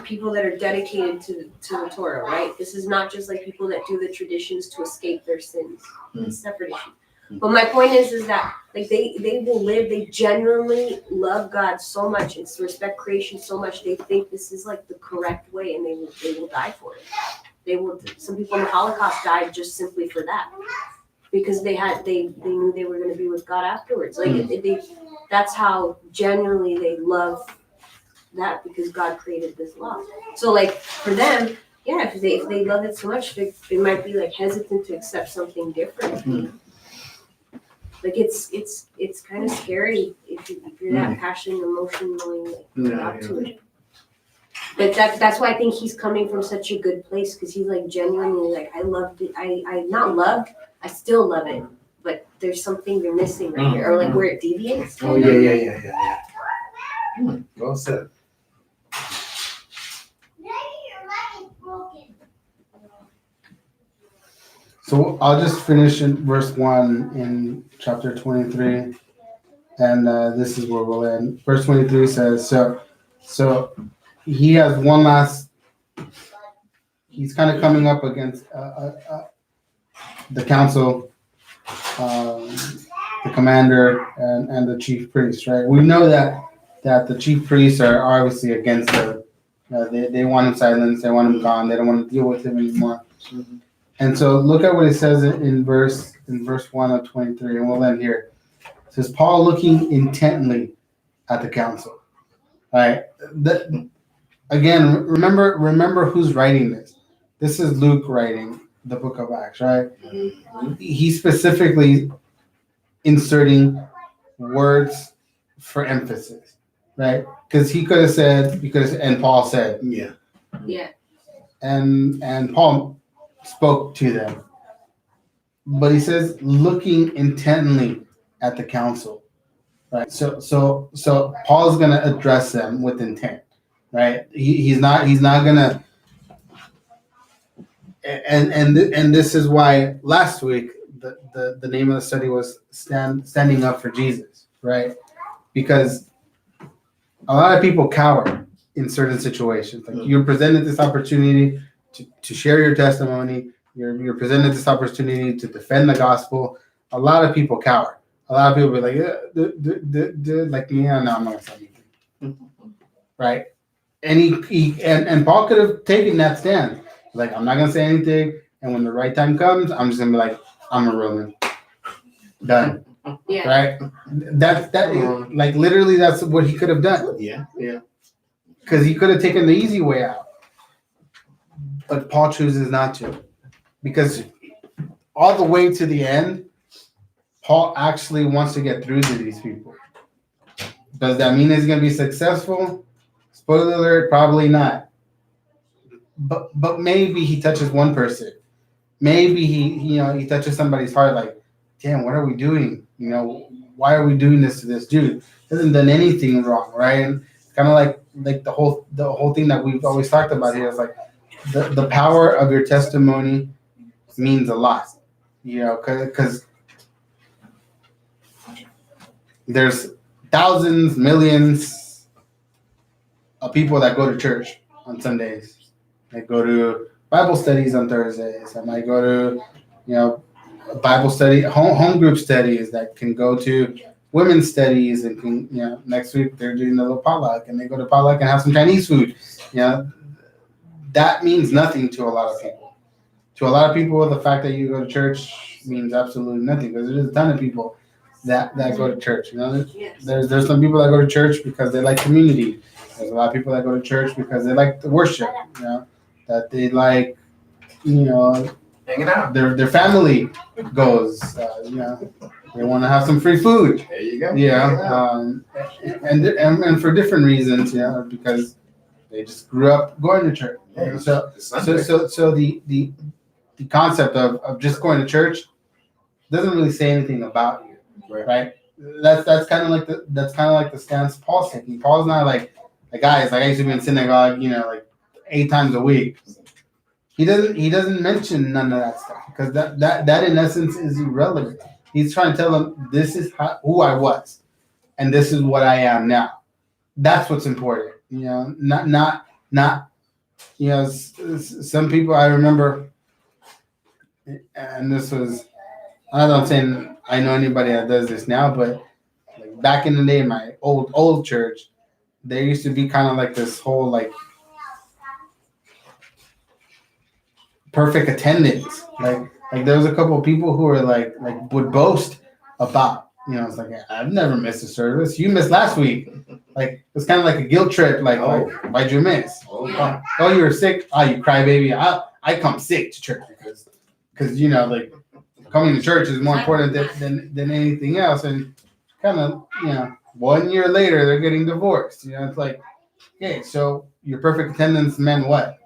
people that are dedicated to the Torah, right? This is not just like people that do the traditions to escape their sins. It's a separate issue. But my point is that like they will live, they genuinely love God so much and respect creation so much, they think this is like the correct way, and they will die for it. Some people in the Holocaust died just simply for that. Because they knew they were going to be with God afterwards. Like that's how genuinely they love that, because God created this law. So like for them, if they love it so much, they might be like hesitant to accept something different. Like it's kind of scary if you're that passionate, emotionally out to it. But that's why I think he's coming from such a good place, because he's like genuinely like, I loved it. I not loved, I still love it, but there's something you're missing right here, or like where it deviates. Oh yeah. Well said. So I'll just finish in verse 1 in chapter 23, and this is where we'll end. Verse 23 says, so he has one last, he's kind of coming up against the council, the commander, and the chief priest, right? We know that the chief priests are obviously against him. They want him silenced, they want him gone, they don't want to deal with him anymore. And so look at what it says in verse 1 of 23, and we'll end here. It says, Paul looking intently at the council. All right. Again, remember who's writing this. This is Luke writing. the book of Acts, right? Mhm. He's specifically inserting words for emphasis, right? Because he could have said, and Paul said, Yeah. Yeah. and Paul spoke to them, but he says looking intently at the council, right? So Paul's gonna address them with intent, right? He's not gonna, and this is why last week the name of the study was standing up for Jesus, right? Because a lot of people cower in certain situations. Like you're presented this opportunity to share your testimony. You're presented this opportunity to defend the gospel. A lot of people cower. A lot of people be like, like, yeah, no, I'm not gonna say anything, right? And and Paul could have taken that stand, like, I'm not gonna say anything. And when the right time comes, I'm just gonna be like, I'm a Roman, done. Yeah. Right? That like literally that's what he could have done. Yeah. Because he could have taken the easy way out. But Paul chooses not to. Because all the way to the end, Paul actually wants to get through to these people. Does that mean he's gonna be successful? Spoiler alert, probably not. But maybe he touches one person. Maybe he touches somebody's heart, like, damn, what are we doing? Why are we doing this to this dude? He hasn't done anything wrong, right? And kind of like the whole thing that we've always talked about here is like the power of your testimony means a lot, because there's thousands, millions of people that go to church on Sundays. They go to Bible studies on Thursdays. I might go to, Bible study, home group studies that can go to women's studies and can, next week they're doing a little potluck and they go to potluck and have some Chinese food. That means nothing to a lot of people. To a lot of people, the fact that you go to church means absolutely nothing because there's a ton of people that go to church. Yes. There's some people that go to church because they like community. There's a lot of people that go to church because they like the worship. That they like, Hanging out. Their family goes. They want to have some free food. There you go. And for different reasons, because they just grew up going to church. So the concept of just going to church doesn't really say anything about you, right? That's kind of like the stance Paul's taking. Paul's not like guys. Like I used to be in synagogue, like 8 times a week. He doesn't mention none of that stuff because that in essence is irrelevant. He's trying to tell them this is who I was, and this is what I am now. That's what's important. Not. Some people I remember, and this was. I'm not saying I know anybody that does this now, but like back in the day, in my old church, there used to be kind of like this whole like perfect attendance. Like there was a couple of people who were like would boast about, it's like, I've never missed a service. You missed last week. Like it's kind of like a guilt trip. Like why'd you miss? Oh, you were sick. Oh, you crybaby. I come sick to church because like coming to church is more important than anything else. And kind of 1 year later they're getting divorced. It's like, okay, so your perfect attendance meant what?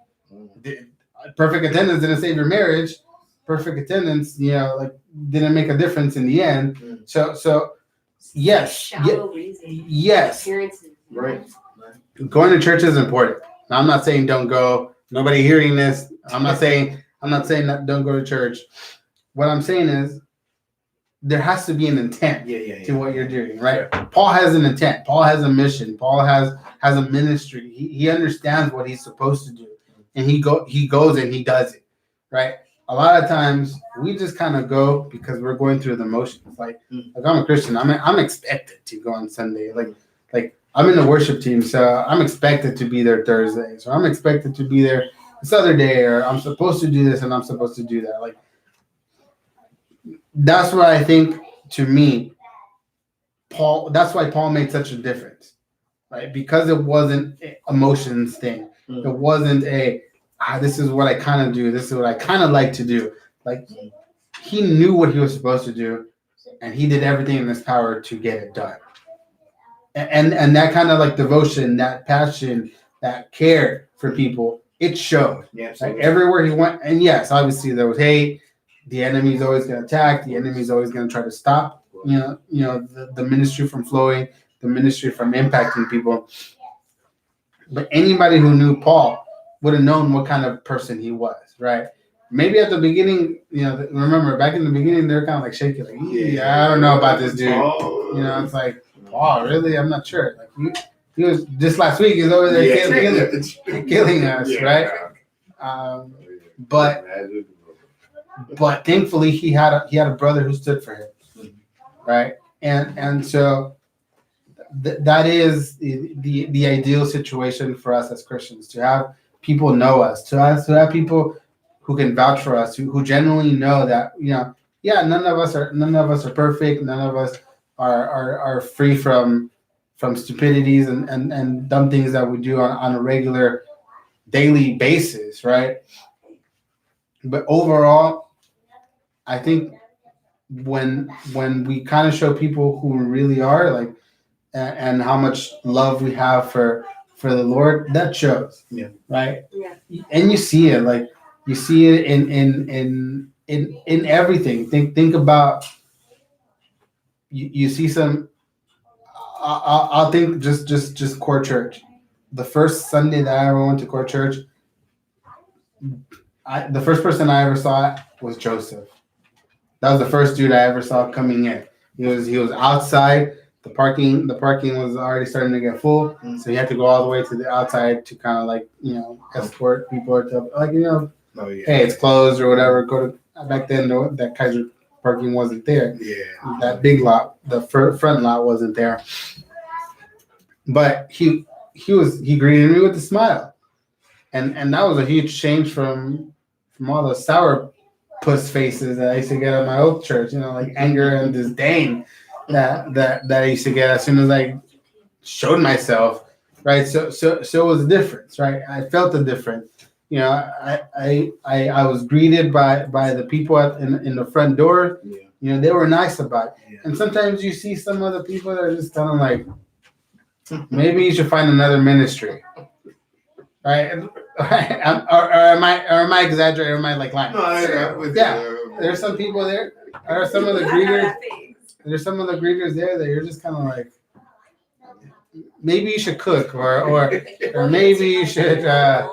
Perfect attendance didn't save your marriage. Perfect attendance, didn't make a difference in the end. So yes, Shallow reason. yes, Appearances. Right. going to church is important. Now, I'm not saying don't go. Nobody hearing this. I'm not saying that don't go to church. What I'm saying is there has to be an intent to what you're doing, right? Yeah. Paul has an intent. Paul has a mission. Paul has a ministry. He understands what he's supposed to do. And he goes and he does it, right? A lot of times we just kind of go because we're going through the motions. Like I'm a Christian, I'm expected to go on Sunday. Like I'm in the worship team, so I'm expected to be there Thursday. So I'm expected to be there this other day, or I'm supposed to do this and I'm supposed to do that. Like that's what I think. To me, that's why Paul made such a difference, right? Because it wasn't an emotions thing. It wasn't this is what I kind of do. This is what I kind of like to do. Like he knew what he was supposed to do, and he did everything in his power to get it done. And that kind of like devotion, that passion, that care for people, it showed. Yeah, Like everywhere he went, and yes, obviously there was hate. The enemy's always going to attack. The enemy's always going to try to stop, the ministry from flowing, the ministry from impacting people. But anybody who knew Paul would have known what kind of person he was, right? Maybe at the beginning, remember back in the beginning, they're kind of like shaking, like, I don't know about this dude. It's like, oh, really? I'm not sure. Like he was just last week. He's over there killing us, right? But thankfully, he had a brother who stood for him, right? And so that is the ideal situation for us as Christians, to have people know us, to have people who can vouch for us, who genuinely know that none of us are perfect, none of us are free from stupidities and dumb things that we do on a regular daily basis, right? But overall, I think when we kind of show people who we really are, like, and how much love we have for the Lord, that shows. Yeah. Right. Yeah. And you see it, like you see it in everything. Think about you see some. I'll think just core church. The first Sunday that I ever went to core church, the first person I ever saw was Joseph. That was the first dude I ever saw coming in. He was outside. The parking was already starting to get full, so he had to go all the way to the outside to kind of like escort people to like hey, it's closed or whatever. Go to back then that Kaiser parking wasn't there. Yeah, that big lot, the front lot wasn't there. But he greeted me with a smile, and that was a huge change from all the sour puss faces that I used to get at my old church. Like anger and disdain that I used to get as soon as I showed myself, right? So it was a difference, right? I felt the difference. I was greeted by the people in the front door. Yeah. They were nice about it. Yeah. And sometimes you see some other people that are just kind of like, maybe you should find another ministry, right? Or am I exaggerating? Or am I like lying? No, there's some people there. Or some of the greeters. There's some of the greeters there that you're just kind of like, maybe you should cook, or maybe you should, I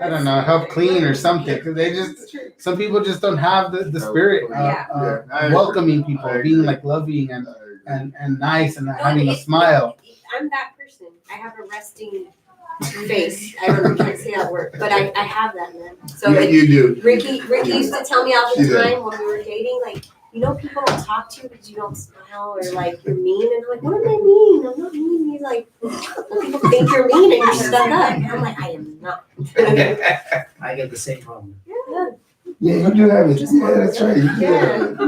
don't know, help clean or something. Because some people just don't have the spirit of welcoming people, being like loving and nice and having a smile. I'm that person. I have a resting face. I can't say that word, but I have that, man. So you do. Ricky used to tell me all the time when we were dating, like, people don't talk to you because you don't smile, or like you're mean, and I'm like, what am I mean? I'm not mean. He's like, well, people think you're mean and you're stuck up. And I'm like, I am not. I get the same problem. Yeah, you do have it. Yeah, that's right. Yeah. It's a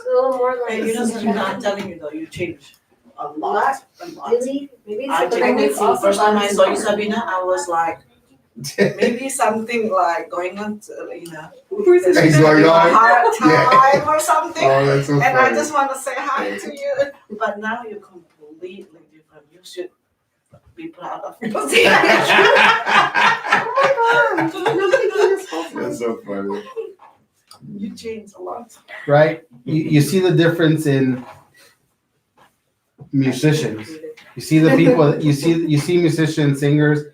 little more like. I'm telling you though, you change a lot. Really? Maybe I it's the first time I saw you, Sabina, I was like, maybe something like going on, He's going on. hard time or something. Oh, that's so And funny. I just want to say hi to you. But now you're completely different. You should be proud of yourself. That's so funny. You changed a lot. Right? You see the difference in musicians. You see the people. You see musicians, singers.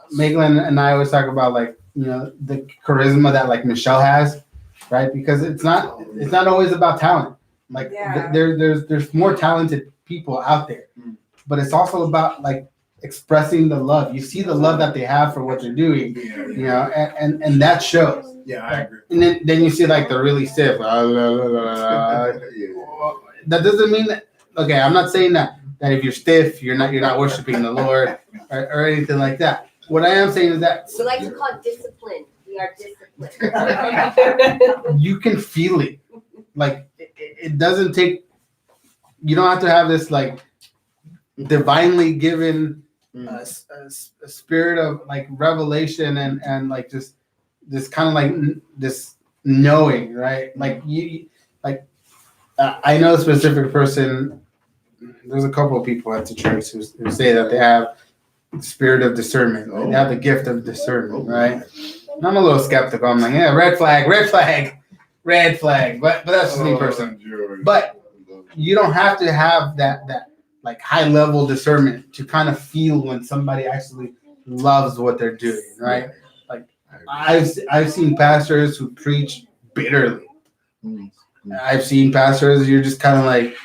Meglin and I always talk about like the charisma that like Michelle has, right? Because it's not always about talent. Like there's more talented people out there, but it's also about like expressing the love. You see the love that they have for what they're doing, and that shows. Yeah, I agree. And then you see like the really stiff. That doesn't mean that. Okay, I'm not saying that if you're stiff, you're not worshiping the Lord or anything like that. What I am saying is that we like to call it discipline. We are disciplined. you can feel it. Like it doesn't take. You don't have to have this like divinely given a spirit of like revelation and like just this kind of like this knowing, right? Like I know a specific person. There's a couple of people at the church who say that they have spirit of discernment. Like they have the gift of discernment, right? And I'm a little skeptical. I'm like, yeah, red flag. But that's just me personally. But you don't have to have that like high level discernment to kind of feel when somebody actually loves what they're doing, right? Like I've seen pastors who preach bitterly. I've seen pastors you're just kind of like,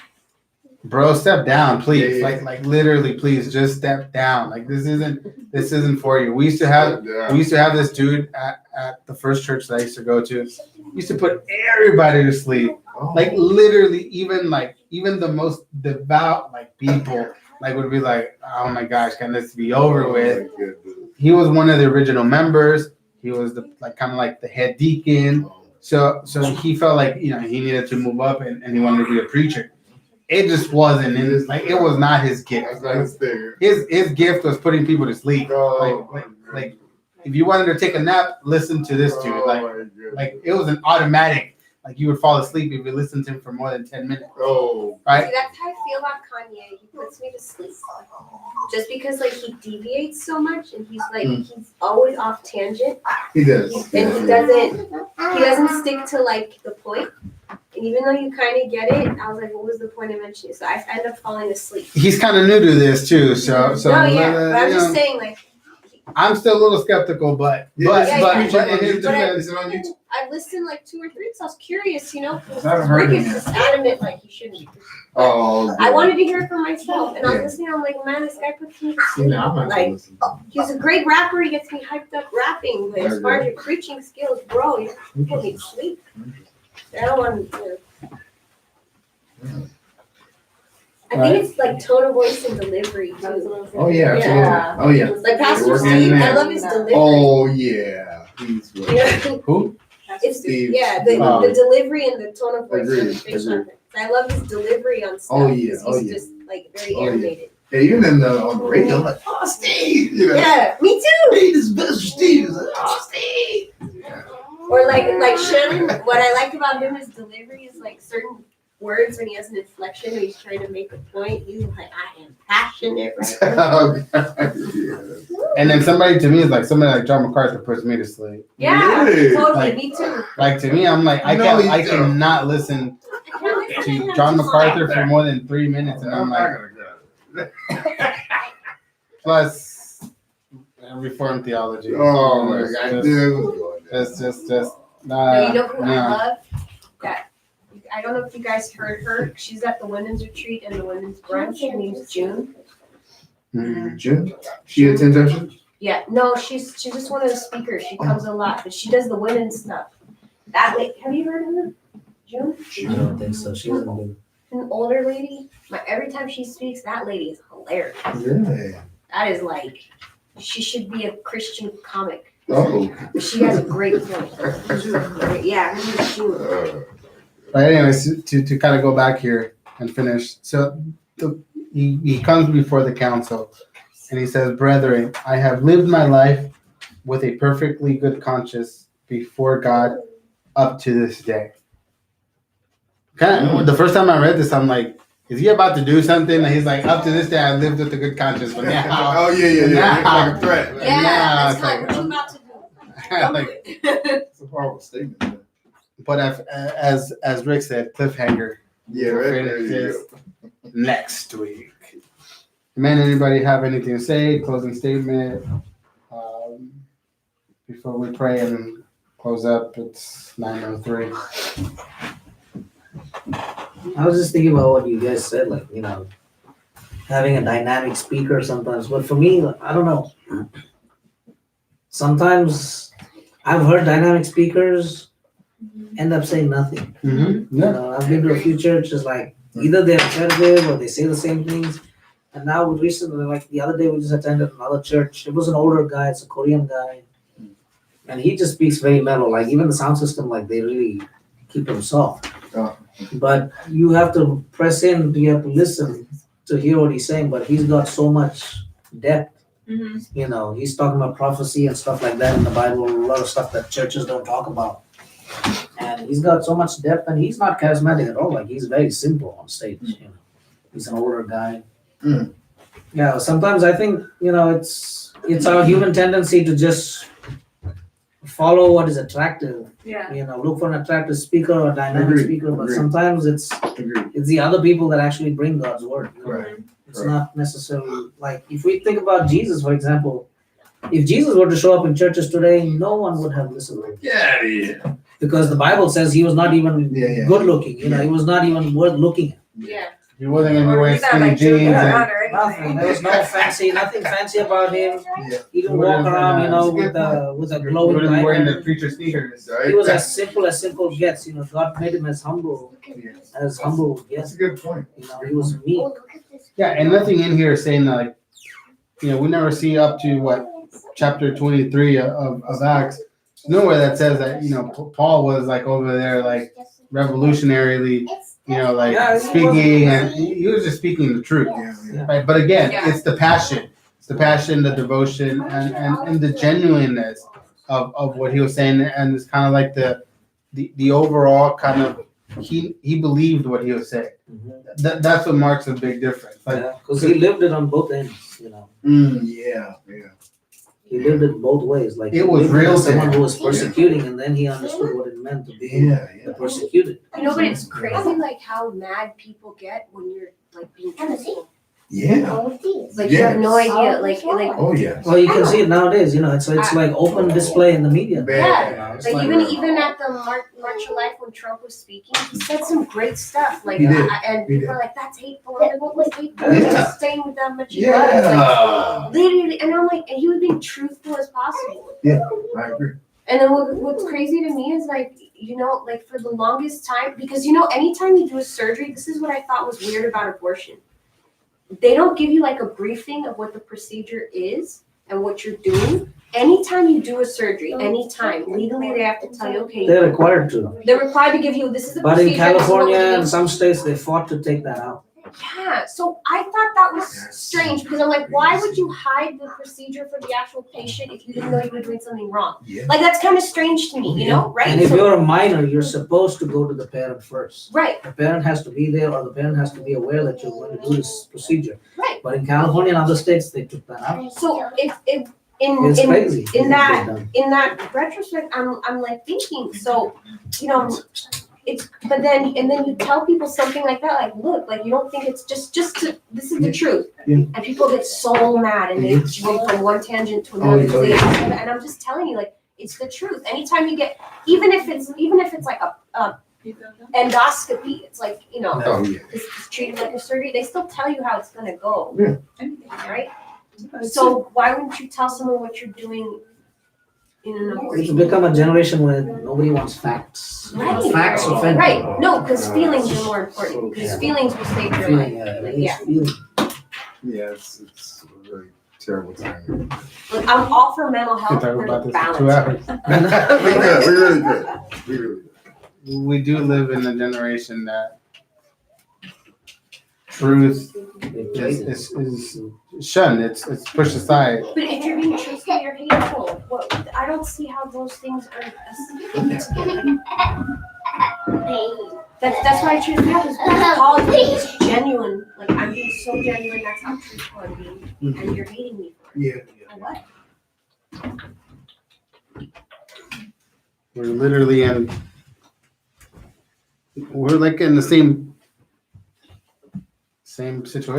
bro, step down, please. Yeah. Like literally, please just step down. Like this isn't for you. We used to have this dude at the first church that I used to go to. He used to put everybody to sleep. Like literally, even the most devout like people like would be like, oh my gosh, can this be over with? He was one of the original members. He was the like kind of like the head deacon. So he felt like he needed to move up and he wanted to be a preacher. It just wasn't in his it was not his gift. His gift was putting people to sleep. Like if you wanted to take a nap, listen to this dude. Like it was an automatic. Like you would fall asleep if you listened to him for more than 10 minutes. Right? See, that's how I feel about Kanye. He puts me to sleep. Just because like he deviates so much and he's like he's always off tangent. He does. And he doesn't stick to like the point. And even though you kind of get it, I was like, what was the point of mentioning it? So I end up falling asleep. He's kind of new to this too, so No, yeah, but I'm just saying like I'm still a little skeptical, but in his defense, Is it on YouTube? I listened like 2 or 3 because I was curious, I haven't heard Rick him is just adamant like he shouldn't be. Oh, I wanted to hear it for myself, and I was listening. I'm like, man, this guy puts me to sleep. Like, he's a great rapper. He gets me hyped up rapping. But as far as your preaching skills, bro, you put me to sleep. I don't want to. I think it's like tone of voice and delivery too. Oh yeah, absolutely. Yeah. Oh yeah. Like Pastor Working Steve, in I there. love his delivery. Oh yeah. He's You know? who? It's Steve. yeah, the delivery and the tone of voice. Agreed. I love his delivery on stuff. Oh, yeah, 'cause oh, he's yeah. just like very Oh, yeah. animated. Yeah, even on the radio, I'm like, oh Steve, Yeah, me too. Hey, this is Mr. Steve. It's like, oh Steve. Or like Shannon, what I like about him is delivery is like certain words when he has an inflection or he's trying to make a point, he's like, I am passionate right now. And then somebody like John MacArthur puts me to sleep. Yeah, Really? totally, Like- me too. Like to me, I'm like I No, you I don't. cannot listen to John MacArthur for more than 3 minutes, and I'm like, plus Reformed theology. Oh my God, dude. It's just No, you know who I love? That I don't know if you guys heard her. She's at the women's retreat and the women's brunch. Her name's June. Mhm. June? She attends our church? Yeah, no, she's just one of the speakers. She comes a lot, but she does the women's stuff. That lady, have you heard of her? June? I don't think so. She doesn't do. An older lady. Every time she speaks, that lady is hilarious. Really? That is like, she should be a Christian comic. Oh. She has a great point. Yeah, her name's June. But anyways, to kind of go back here and finish. So he comes before the council and he says, "Brethren, I have lived my life with a perfectly good conscience before God up to this day." The first time I read this, I'm like, is he about to do something? And he's like, up to this day, I lived with a good conscience, but now, Oh yeah. Now- It's like a threat. Like, Yeah, now that's it's like, like- what you about to do? like, It's a powerful statement. but as Rick said, cliffhanger. Yeah, right. There Finish you this go. next week. Man, anybody have anything to say? Closing statement before we pray and close up. It's 9:03. I was just thinking about what you guys said, like, having a dynamic speaker sometimes. But for me, I don't know. Sometimes I've heard dynamic speakers end up saying nothing. Mm-hmm. Yeah. I've been to a few churches, like, either they're repetitive or they say the same things. And now recently, like the other day, we just attended another church. It was an older guy, it's a Korean guy. And he just speaks very mellow. Like, even the sound system, like, they really keep him soft. Oh. But you have to press in, you have to listen to hear what he's saying. But he's got so much depth You know, he's talking about prophecy and stuff like that in the Bible, a lot of stuff that churches don't talk about. And he's got so much depth, and he's not charismatic at all. Like, he's very simple on stage. You know, he's an older guy. Mm. Yeah, sometimes I think, you know, it's our human tendency to just follow what is attractive. Yeah. You know, look for an attractive speaker or dynamic Agreed, speaker, but agreed. sometimes it's Agreed. the other people that actually bring God's word. You know? Right. It's Right. not necessarily like, if we think about Jesus, for example, if Jesus were to show up in churches today, no one would have listened to him. Yeah. Because the Bible says he was not even Yeah. good looking. You know, he was not even worth looking at. Yeah. He wasn't gonna be Or wearing he's not skinny like joking jeans and around or Nothing. anything. There was no nothing fancy about him. Yeah. He didn't walk around, you know, with a he glowing wouldn't be wearing the light. preacher sneakers. Right. He was as simple gets. You know, God made him as humble That's gets. a good point. You know, he was meek. Yeah, and nothing in here is saying that, like, you know, we never see up to what chapter 23 of Acts. Nowhere that says that, you know, Paul was like over there like revolutionarily, you know, like Yeah, he speaking, and he was just speaking the truth. Yeah. Right, but again, Yeah. it's the passion, the devotion, and the genuineness of what he was saying, and it's kind of like the overall kind of he believed what he was saying. That's what marks a big difference. Like, Because he lived it on both ends. You know, Yeah. he lived it both ways. Like, It he was lived real as to someone him. who was persecuting, and then he understood what it meant to be Yeah. the persecuted. You know, but it's crazy like how mad people get when you're like being truthful. Yeah. Like you have no idea. Like Oh yeah. Well, you can see it nowadays. You know, it's like open display in the media. Yeah. You know, it's Like like- even at the March of Life when Trump was speaking, he said some great stuff. Like He did. and He people did. are like, "That's hateful." I'm like, "What was hateful? Yeah. Just staying with that much love." It's like, Yeah. literally, and I'm like, and he was being truthful as possible. I agree. And then what's crazy to me is like, you know, like for the longest time, because you know, anytime you do a surgery, this is what I thought was weird about abortion. They don't give you like a briefing of what the procedure is and what you're doing. Anytime you do a surgery, anytime, legally they have to tell you, okay, They're required to. they're required to give you, this is the But procedure. in this is what California we're and some states, they fought to take that out. Yeah, so I thought that was Yes. strange because I'm like, why would you hide the procedure for the actual patient if you didn't know you were doing something wrong? Yeah. Like that's kind of strange to me, you know, right? And if So- you're a minor, you're supposed to go to the parent first. right, The parent has to be there, or the parent has to be aware that you're going to do this procedure. right. But in California and other states, they took that out. So if It's in crazy. in that- They've done. in that retrospect, I'm like thinking, so you know, it's but then you tell people something like that, like look, like you don't think it's just to this is the truth, Yeah. and people get so mad and they jump from one tangent to another, Oh, yeah. and I'm just telling you, like it's the truth. Anytime you get, even if it's like a endoscopy, it's like you know, Oh yeah. it's treated like a surgery. They still tell you how it's gonna go, right? So So why wouldn't you tell someone what you're doing in an It's abortion? become a generation where nobody wants facts. Right. Facts offend. Right, no, because feelings are more important, because Yeah. feelings will save your Feeling, life. yeah, Like, it's yeah. feeling. Yeah. It's a very terrible time. Like, I'm all for mental we health, can talk about but this for 2 balance. hours. We good. We really good. We really good. We do live in a generation that truth is shunned. It's pushed aside. But if you're being truthful, you're hateful. I don't see how those things are. That's why I choose to have this. Paul is genuine. Like I'm being so genuine. That's how truthful I'm being, and you're hating me for it. Yeah. For what? We're literally we're like in the same situation.